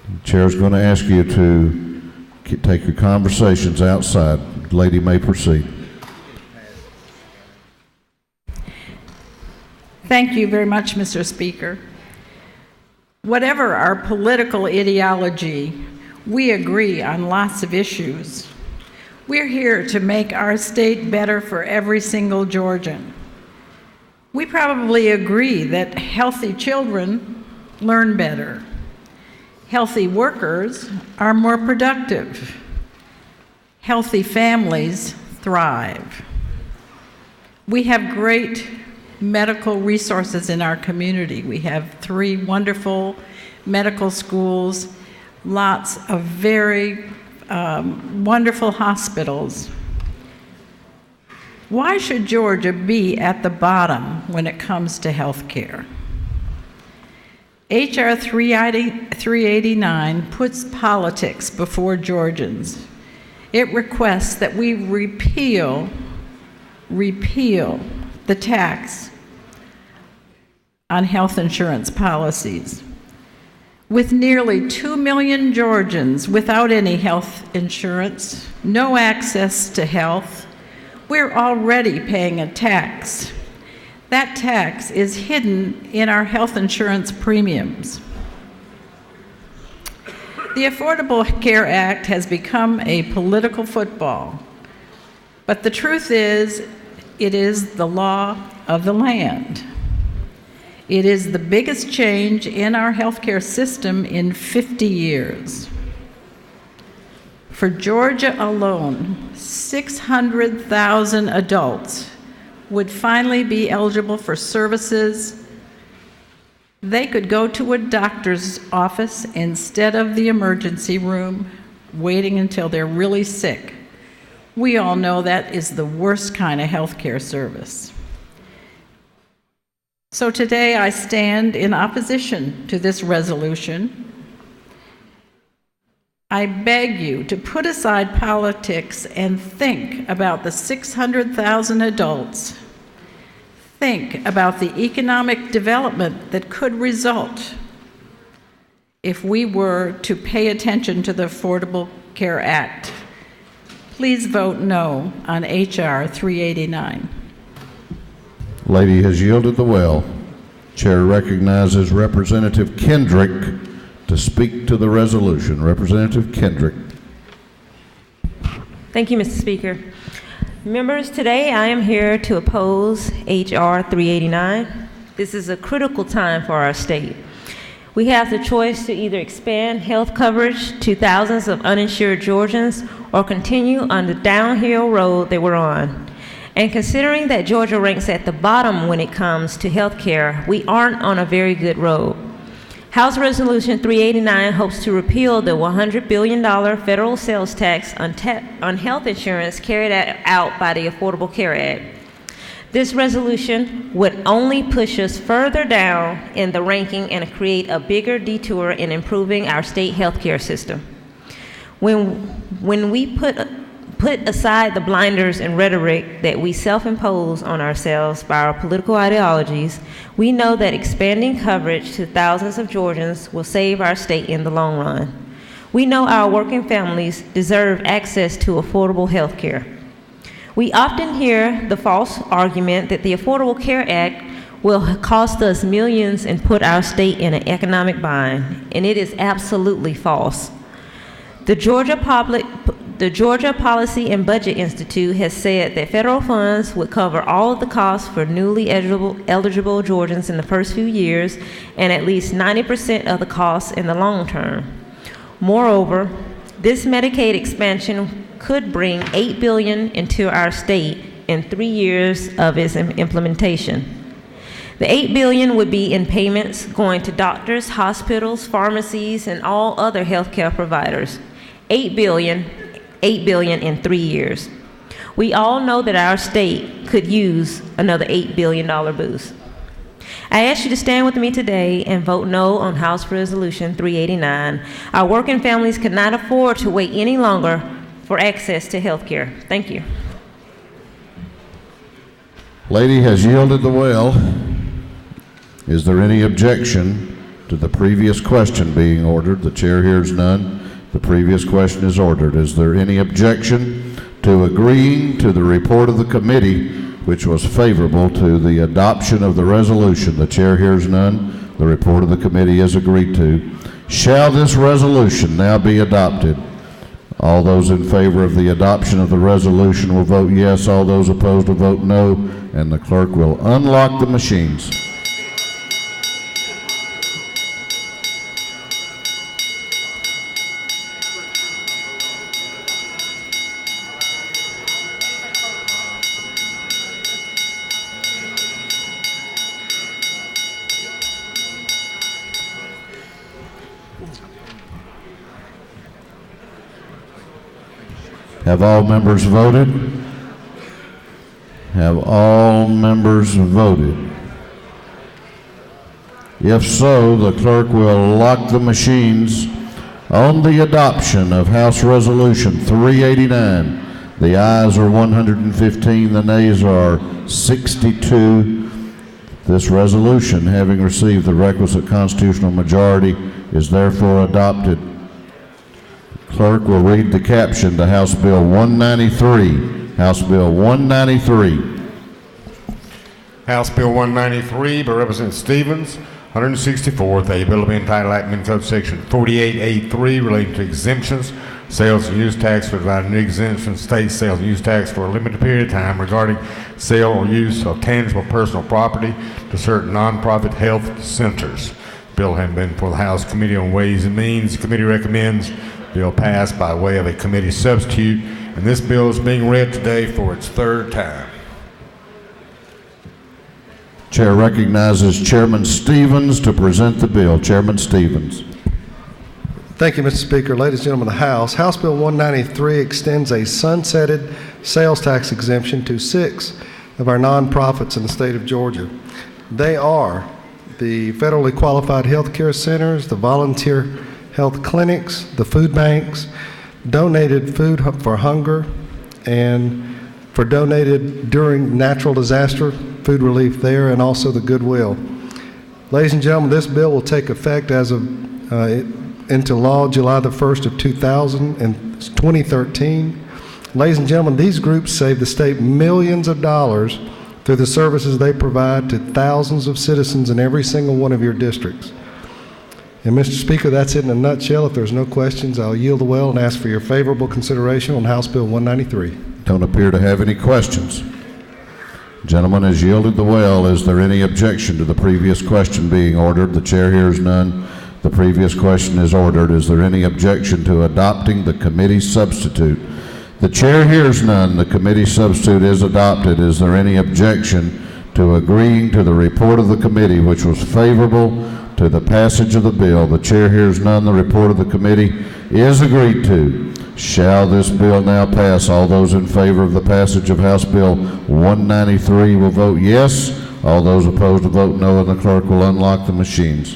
The chair's going to ask you to take your conversations outside. The lady may proceed. Thank you very much, Mr. Speaker. Whatever our political ideology, we agree on lots of issues. We're here to make our state better for every single Georgian. We probably agree that healthy children learn better. Healthy workers are more productive. Healthy families thrive. We have great medical resources in our community. We have 3 wonderful medical schools, lots of very wonderful hospitals. Why should Georgia be at the bottom when it comes to health care? H.R. 389 puts politics before Georgians. It requests that we repeal the tax on health insurance policies. With nearly 2 million Georgians without any health insurance, no access to health, we're already paying a tax. That tax is hidden in our health insurance premiums. The Affordable Care Act has become a political football, but the truth is, it is the law of the land. It is the biggest change in our healthcare system in 50 years. For Georgia alone, 600,000 adults would finally be eligible for services. They could go to a doctor's office instead of the emergency room, waiting until they're really sick. We all know that is the worst kind of healthcare service. So today I stand in opposition to this resolution. I beg you to put aside politics and think about the 600,000 adults. Think about the economic development that could result if we were to pay attention to the Affordable Care Act. Please vote no on H.R. 389. Lady has yielded the well. Chair recognizes Representative Kendrick to speak to the resolution. Representative Kendrick. Thank you, Mr. Speaker. Members, today I am here to oppose H.R. 389. This is a critical time for our state. We have the choice to either expand health coverage to thousands of uninsured Georgians or continue on the downhill road that we're on. And considering that Georgia ranks at the bottom when it comes to health care, we aren't on a very good road. House Resolution 389 hopes to repeal the $100 billion federal sales tax on health insurance carried out by the Affordable Care Act. This resolution would only push us further down in the ranking and create a bigger detour in improving our state health care system. When we put aside the blinders and rhetoric that we self-impose on ourselves by our political ideologies, we know that expanding coverage to thousands of Georgians will save our state in the long run. We know our working families deserve access to affordable health care. We often hear the false argument that the Affordable Care Act will cost us millions and put our state in an economic bind, and it is absolutely false. The Georgia Policy and Budget Institute has said that federal funds would cover all of the costs for newly eligible Georgians in the first few years and at least 90% of the costs in the long term. Moreover, this Medicaid expansion could bring $8 billion into our state in 3 years of its implementation. The $8 billion would be in payments going to doctors, hospitals, pharmacies, and all other healthcare providers. $8 billion in 3 years. We all know that our state could use another $8 billion boost. I ask you to stand with me today and vote no on House Resolution 389. Our working families cannot afford to wait any longer for access to health care. Thank you. Lady has yielded the well. Is there any objection to the previous question being ordered? The chair hears none. The previous question is ordered. Is there any objection to agreeing to the report of the committee, which was favorable to the adoption of the resolution? The chair hears none. The report of the committee is agreed to. Shall this resolution now be adopted? All those in favor of the adoption of the resolution will vote yes. All those opposed will vote no. And the clerk will unlock the machines. Have all members voted? Have all members voted? If so, the clerk will lock the machines on the adoption of House Resolution 389. The ayes are 115, the nays are 62. This resolution, having received the requisite constitutional majority, is therefore adopted. Clerk will read the caption to House Bill 193. House Bill 193. House Bill 193 by Representative Stevens, 164th, a bill to be entitled Acting Code Section 48A3 relating to exemptions, sales and use tax for providing new exemptions, state sales and use tax for a limited period of time regarding sale or use of tangible personal property to certain nonprofit health centers. Bill having been before the House Committee on Ways and Means, the committee recommends bill passed by way of a committee substitute, and this bill is being read today for its third time. Chair recognizes Chairman Stevens to present the bill. Chairman Stevens. Thank you, Mr. Speaker. Ladies and gentlemen of the House, House Bill 193 extends a sunsetted sales tax exemption to 6 of our nonprofits in the state of Georgia. They are the federally qualified health care centers, the volunteer health clinics, the food banks, donated food for hunger, and for donated during natural disaster, food relief there, and also the Goodwill. Ladies and gentlemen, this bill will take effect as of into law July the 1st of 2013. Ladies and gentlemen, these groups save the state millions of dollars through the services they provide to thousands of citizens in every single one of your districts. And Mr. Speaker, that's it in a nutshell. If there's no questions, I'll yield the well and ask for your favorable consideration on House Bill 193. Don't appear to have any questions. Gentleman has yielded the well. Is there any objection to the previous question being ordered? The chair hears none. The previous question is ordered. Is there any objection to adopting the committee substitute? The chair hears none. The committee substitute is adopted. Is there any objection to agreeing to the report of the committee, which was favorable to the passage of the bill? The chair hears none. The report of the committee is agreed to. Shall this bill now pass? All those in favor of the passage of House Bill 193 will vote yes. All those opposed will vote no, and the clerk will unlock the machines.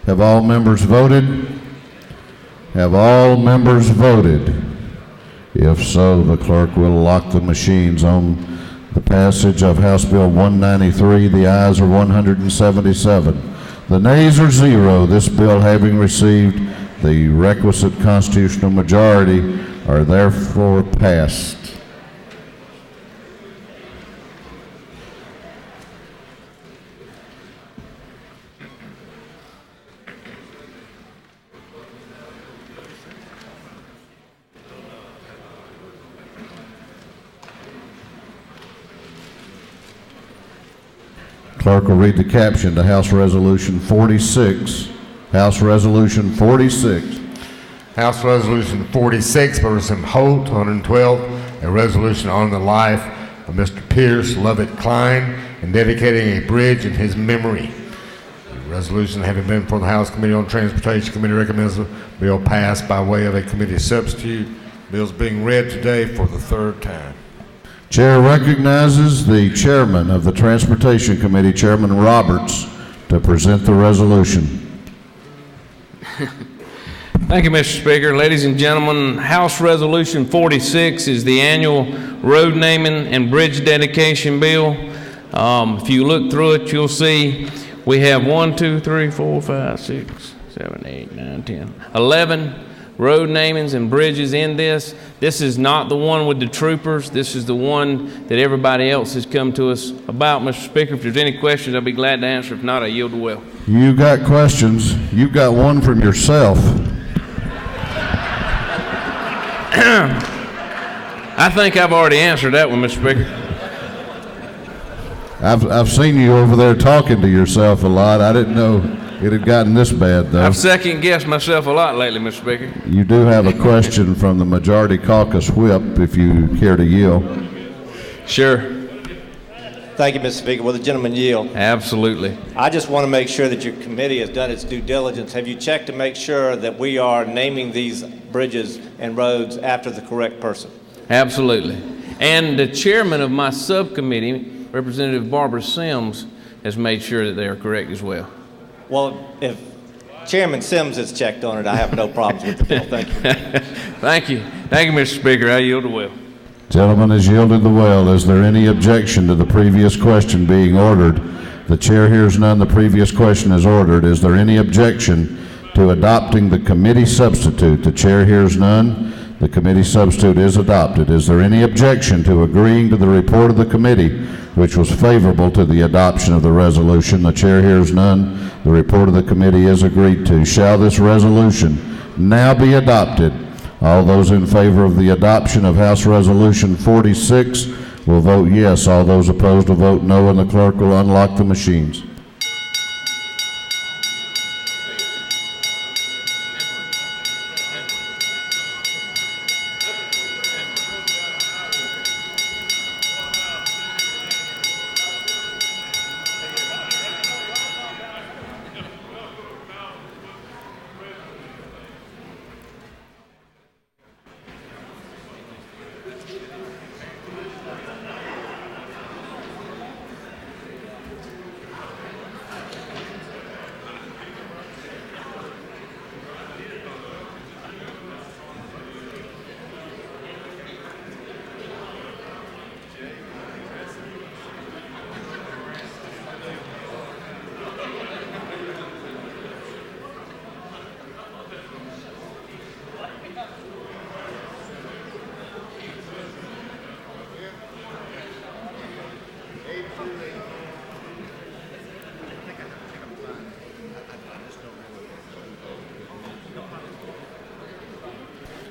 Have all members voted? Have all members voted? If so, the clerk will lock the machines on the passage of House Bill 193. The ayes are 177. The nays are 0. This bill, having received the requisite constitutional majority, are therefore passed. Clerk will read the caption to House Resolution 46. House Resolution 46. House Resolution 46 by Representative Holt, 112, a resolution honoring the life of Mr. Pierce Lovett Klein and dedicating a bridge in his memory. The resolution having been before the House Committee on Transportation, committee recommends the bill pass by way of a committee substitute. Bill is being read today for the third time. Chair recognizes the chairman of the Transportation Committee, Chairman Roberts, to present the resolution. Thank you, Mr. Speaker. Ladies and gentlemen, House Resolution 46 is the annual road naming and bridge dedication bill. If you look through it, you'll see we have 1, 2, 3, 4, 5, 6, 7, 8, 9, 10, 11 road namings and bridges in this. This is not the one with the troopers. This is the one that everybody else has come to us about, Mr. Speaker. If there's any questions, I'll be glad to answer. If not, I yield the will. You got questions. You've got one from yourself. I think I've already answered that one, Mr. Speaker. I've seen you over there talking to yourself a lot. I didn't know it had gotten this bad, though. I've second-guessed myself a lot lately, Mr. Speaker. You do have a question from the Majority Caucus Whip, if you care to yield. Sure. Thank you, Mr. Speaker. Will the gentleman yield? Absolutely. I just want to make sure that your committee has done its due diligence. Have you checked to make sure that we are naming these bridges and roads after the correct person? Absolutely. And the chairman of my subcommittee, Representative Barbara Sims, has made sure that they are correct as well. Well, if Chairman Sims has checked on it, I have no problems with the bill. Thank you. Thank you. Thank you, Mr. Speaker. I yield the will. Gentleman has yielded the will. Is there any objection to the previous question being ordered? The chair hears none. The previous question is ordered. Is there any objection to adopting the committee substitute? The chair hears none. The committee substitute is adopted. Is there any objection to agreeing to the report of the committee, which was favorable to the adoption of the resolution? The chair hears none. The report of the committee is agreed to. Shall this resolution now be adopted? All those in favor of the adoption of House Resolution 46 will vote yes. All those opposed will vote no, and the clerk will unlock the machines.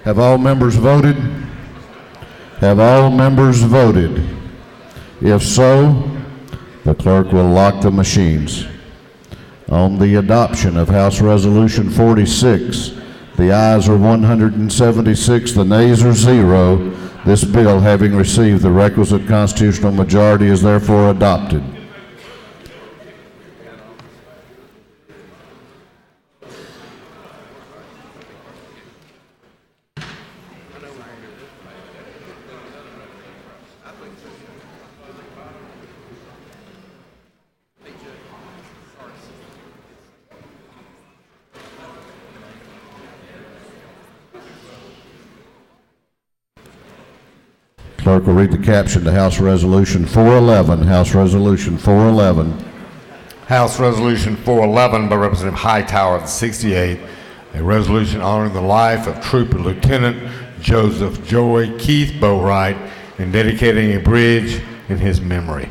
Have all members voted? Have all members voted? If so, the clerk will lock the machines. On the adoption of House Resolution 46, the ayes are 176, the nays are 0. This bill, having received the requisite constitutional majority, is therefore adopted. Clerk will read the caption to House Resolution 411. House Resolution 411. House Resolution 411 by Representative Hightower of the 68, a resolution honoring the life of Trooper Lieutenant Joseph Joy Keith Boatwright and dedicating a bridge in his memory.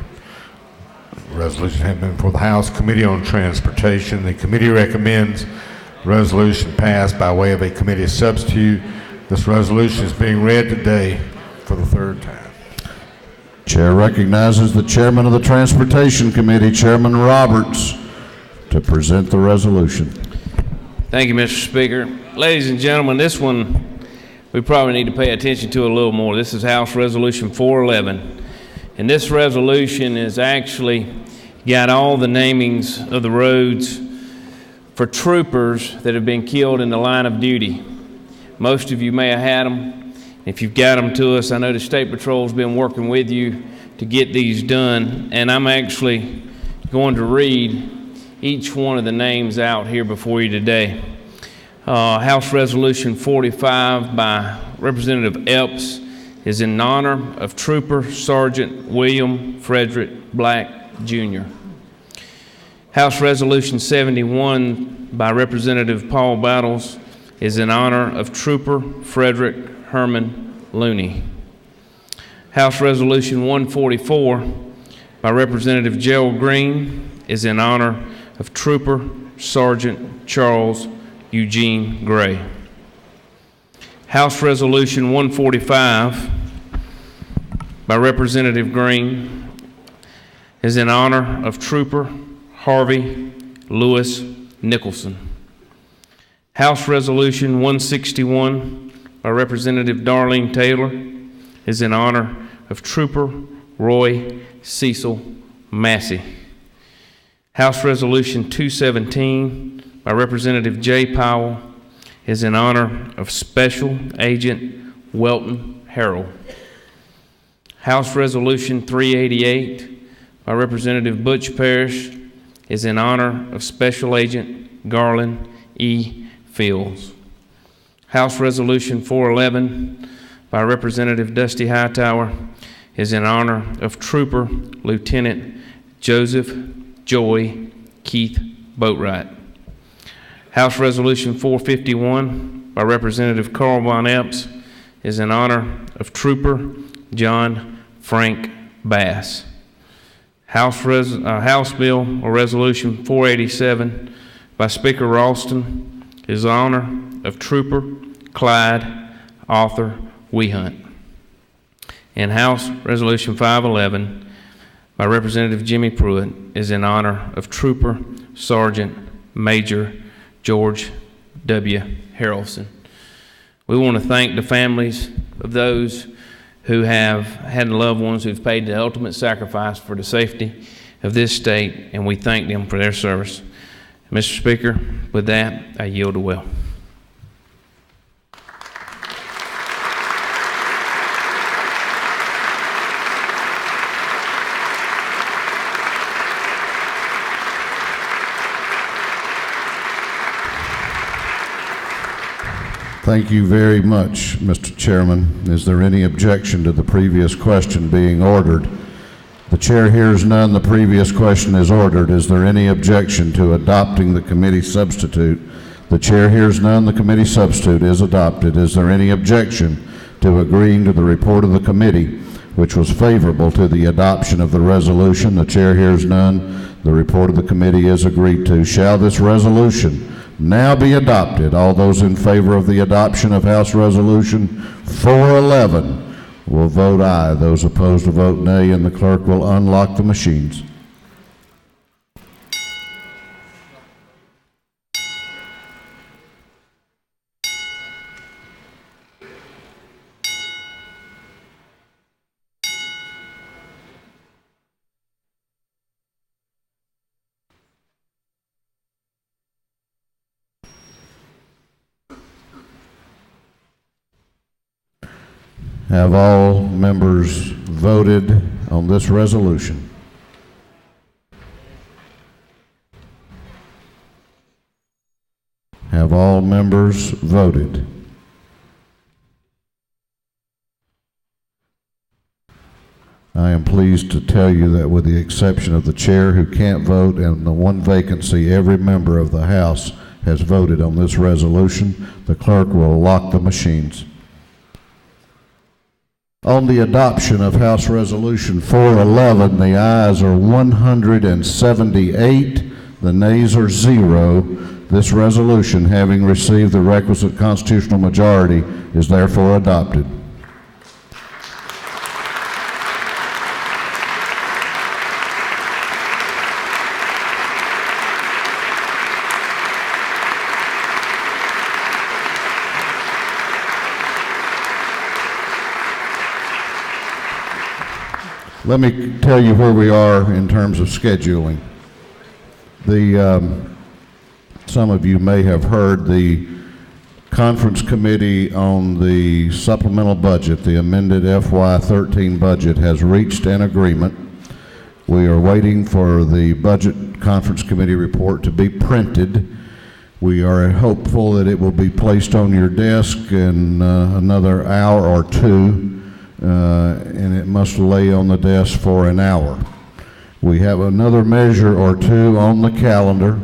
The resolution has been before the House Committee on Transportation. The committee recommends resolution passed by way of a committee substitute. This resolution is being read today for the third time. Chair recognizes the chairman of the Transportation Committee, Chairman Roberts, to present the resolution. Thank you, Mr. Speaker. Ladies and gentlemen, this one we probably need to pay attention to a little more. This is House Resolution 411. And this resolution has actually got all the namings of the roads for troopers that have been killed in the line of duty. Most of you may have had them. If you've got them to us, I know the State Patrol's been working with you to get these done, and I'm actually going to read each one of the names out here before you today. House Resolution 45 by Representative Epps is in honor of Trooper Sergeant William Frederick Black, Jr. House Resolution 71 by Representative Paul Battles is in honor of Trooper Frederick Herman Looney. House Resolution 144 by Representative Gerald Green is in honor of Trooper Sergeant Charles Eugene Gray. House Resolution 145 by Representative Green is in honor of Trooper Harvey Lewis Nicholson. House Resolution 161 by Representative Darlene Taylor is in honor of Trooper Roy Cecil Massey. House Resolution 217 by Representative Jay Powell is in honor of Special Agent Welton Harrell. House Resolution 388 by Representative Butch Parrish is in honor of Special Agent Garland E. Fields. House Resolution 411 by Representative Dusty Hightower is in honor of Trooper Lieutenant Joseph Joy Keith Boatwright. House Resolution 451 by Representative Carl Von Epps is in honor of Trooper John Frank Bass. House Bill or Resolution 487 by Speaker Ralston is in honor of Trooper Clyde Arthur Wehunt. And House Resolution 511 by Representative Jimmy Pruitt is in honor of Trooper Sergeant Major George W. Harrelson. We want to thank the families of those who have had loved ones who've paid the ultimate sacrifice for the safety of this state, and we thank them for their service. Mr. Speaker, with that, I yield the will. Thank you very much, Mr. Chairman. Is there any objection to the previous question being ordered? The chair hears none. The previous question is ordered. Is there any objection to adopting the committee substitute? The chair hears none. The committee substitute is adopted. Is there any objection to agreeing to the report of the committee, which was favorable to the adoption of the resolution? The chair hears none. The report of the committee is agreed to. Shall this resolution now be adopted? All those in favor of the adoption of House Resolution 411 will vote aye. Those opposed will vote nay, and the clerk will unlock the machines. Have all members voted on this resolution? Have all members voted? I am pleased to tell you that with the exception of the chair who can't vote and the one vacancy, every member of the House has voted on this resolution. The clerk will lock the machines. On the adoption of House Resolution 411, the ayes are 178, the nays are 0. This resolution, having received the requisite constitutional majority, is therefore adopted. Let me tell you where we are in terms of scheduling. Some of you may have heard the Conference Committee on the supplemental budget, the amended FY13 budget, has reached an agreement. We are waiting for the Budget Conference Committee report to be printed. We are hopeful that it will be placed on your desk in another hour or two, and it must lay on the desk for an hour. We have another measure or two on the calendar.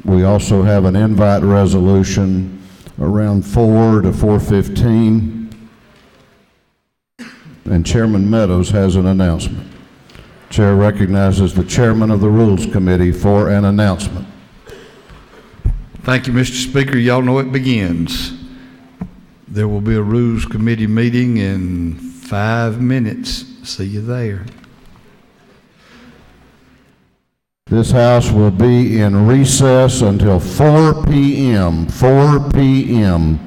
We also have an invite resolution around 4 to 4:15. And Chairman Meadows has an announcement. Chair recognizes the Chairman of the Rules Committee for an announcement. Thank you, Mr. Speaker. Y'all know it begins. There will be a Rules Committee meeting in 5 minutes. See you there. This House will be in recess until 4 p.m. 4 p.m.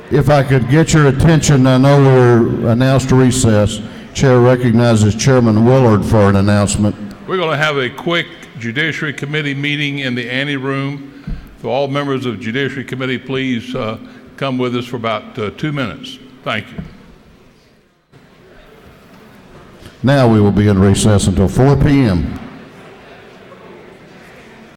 If I could get your attention, I know we're announced recess. Chair recognizes Chairman Willard for an announcement. We're going to have a quick Judiciary Committee meeting in the ante room. So all members of Judiciary Committee, please come with us for about 2 minutes. Thank you. Now we will be in recess until 4 p.m.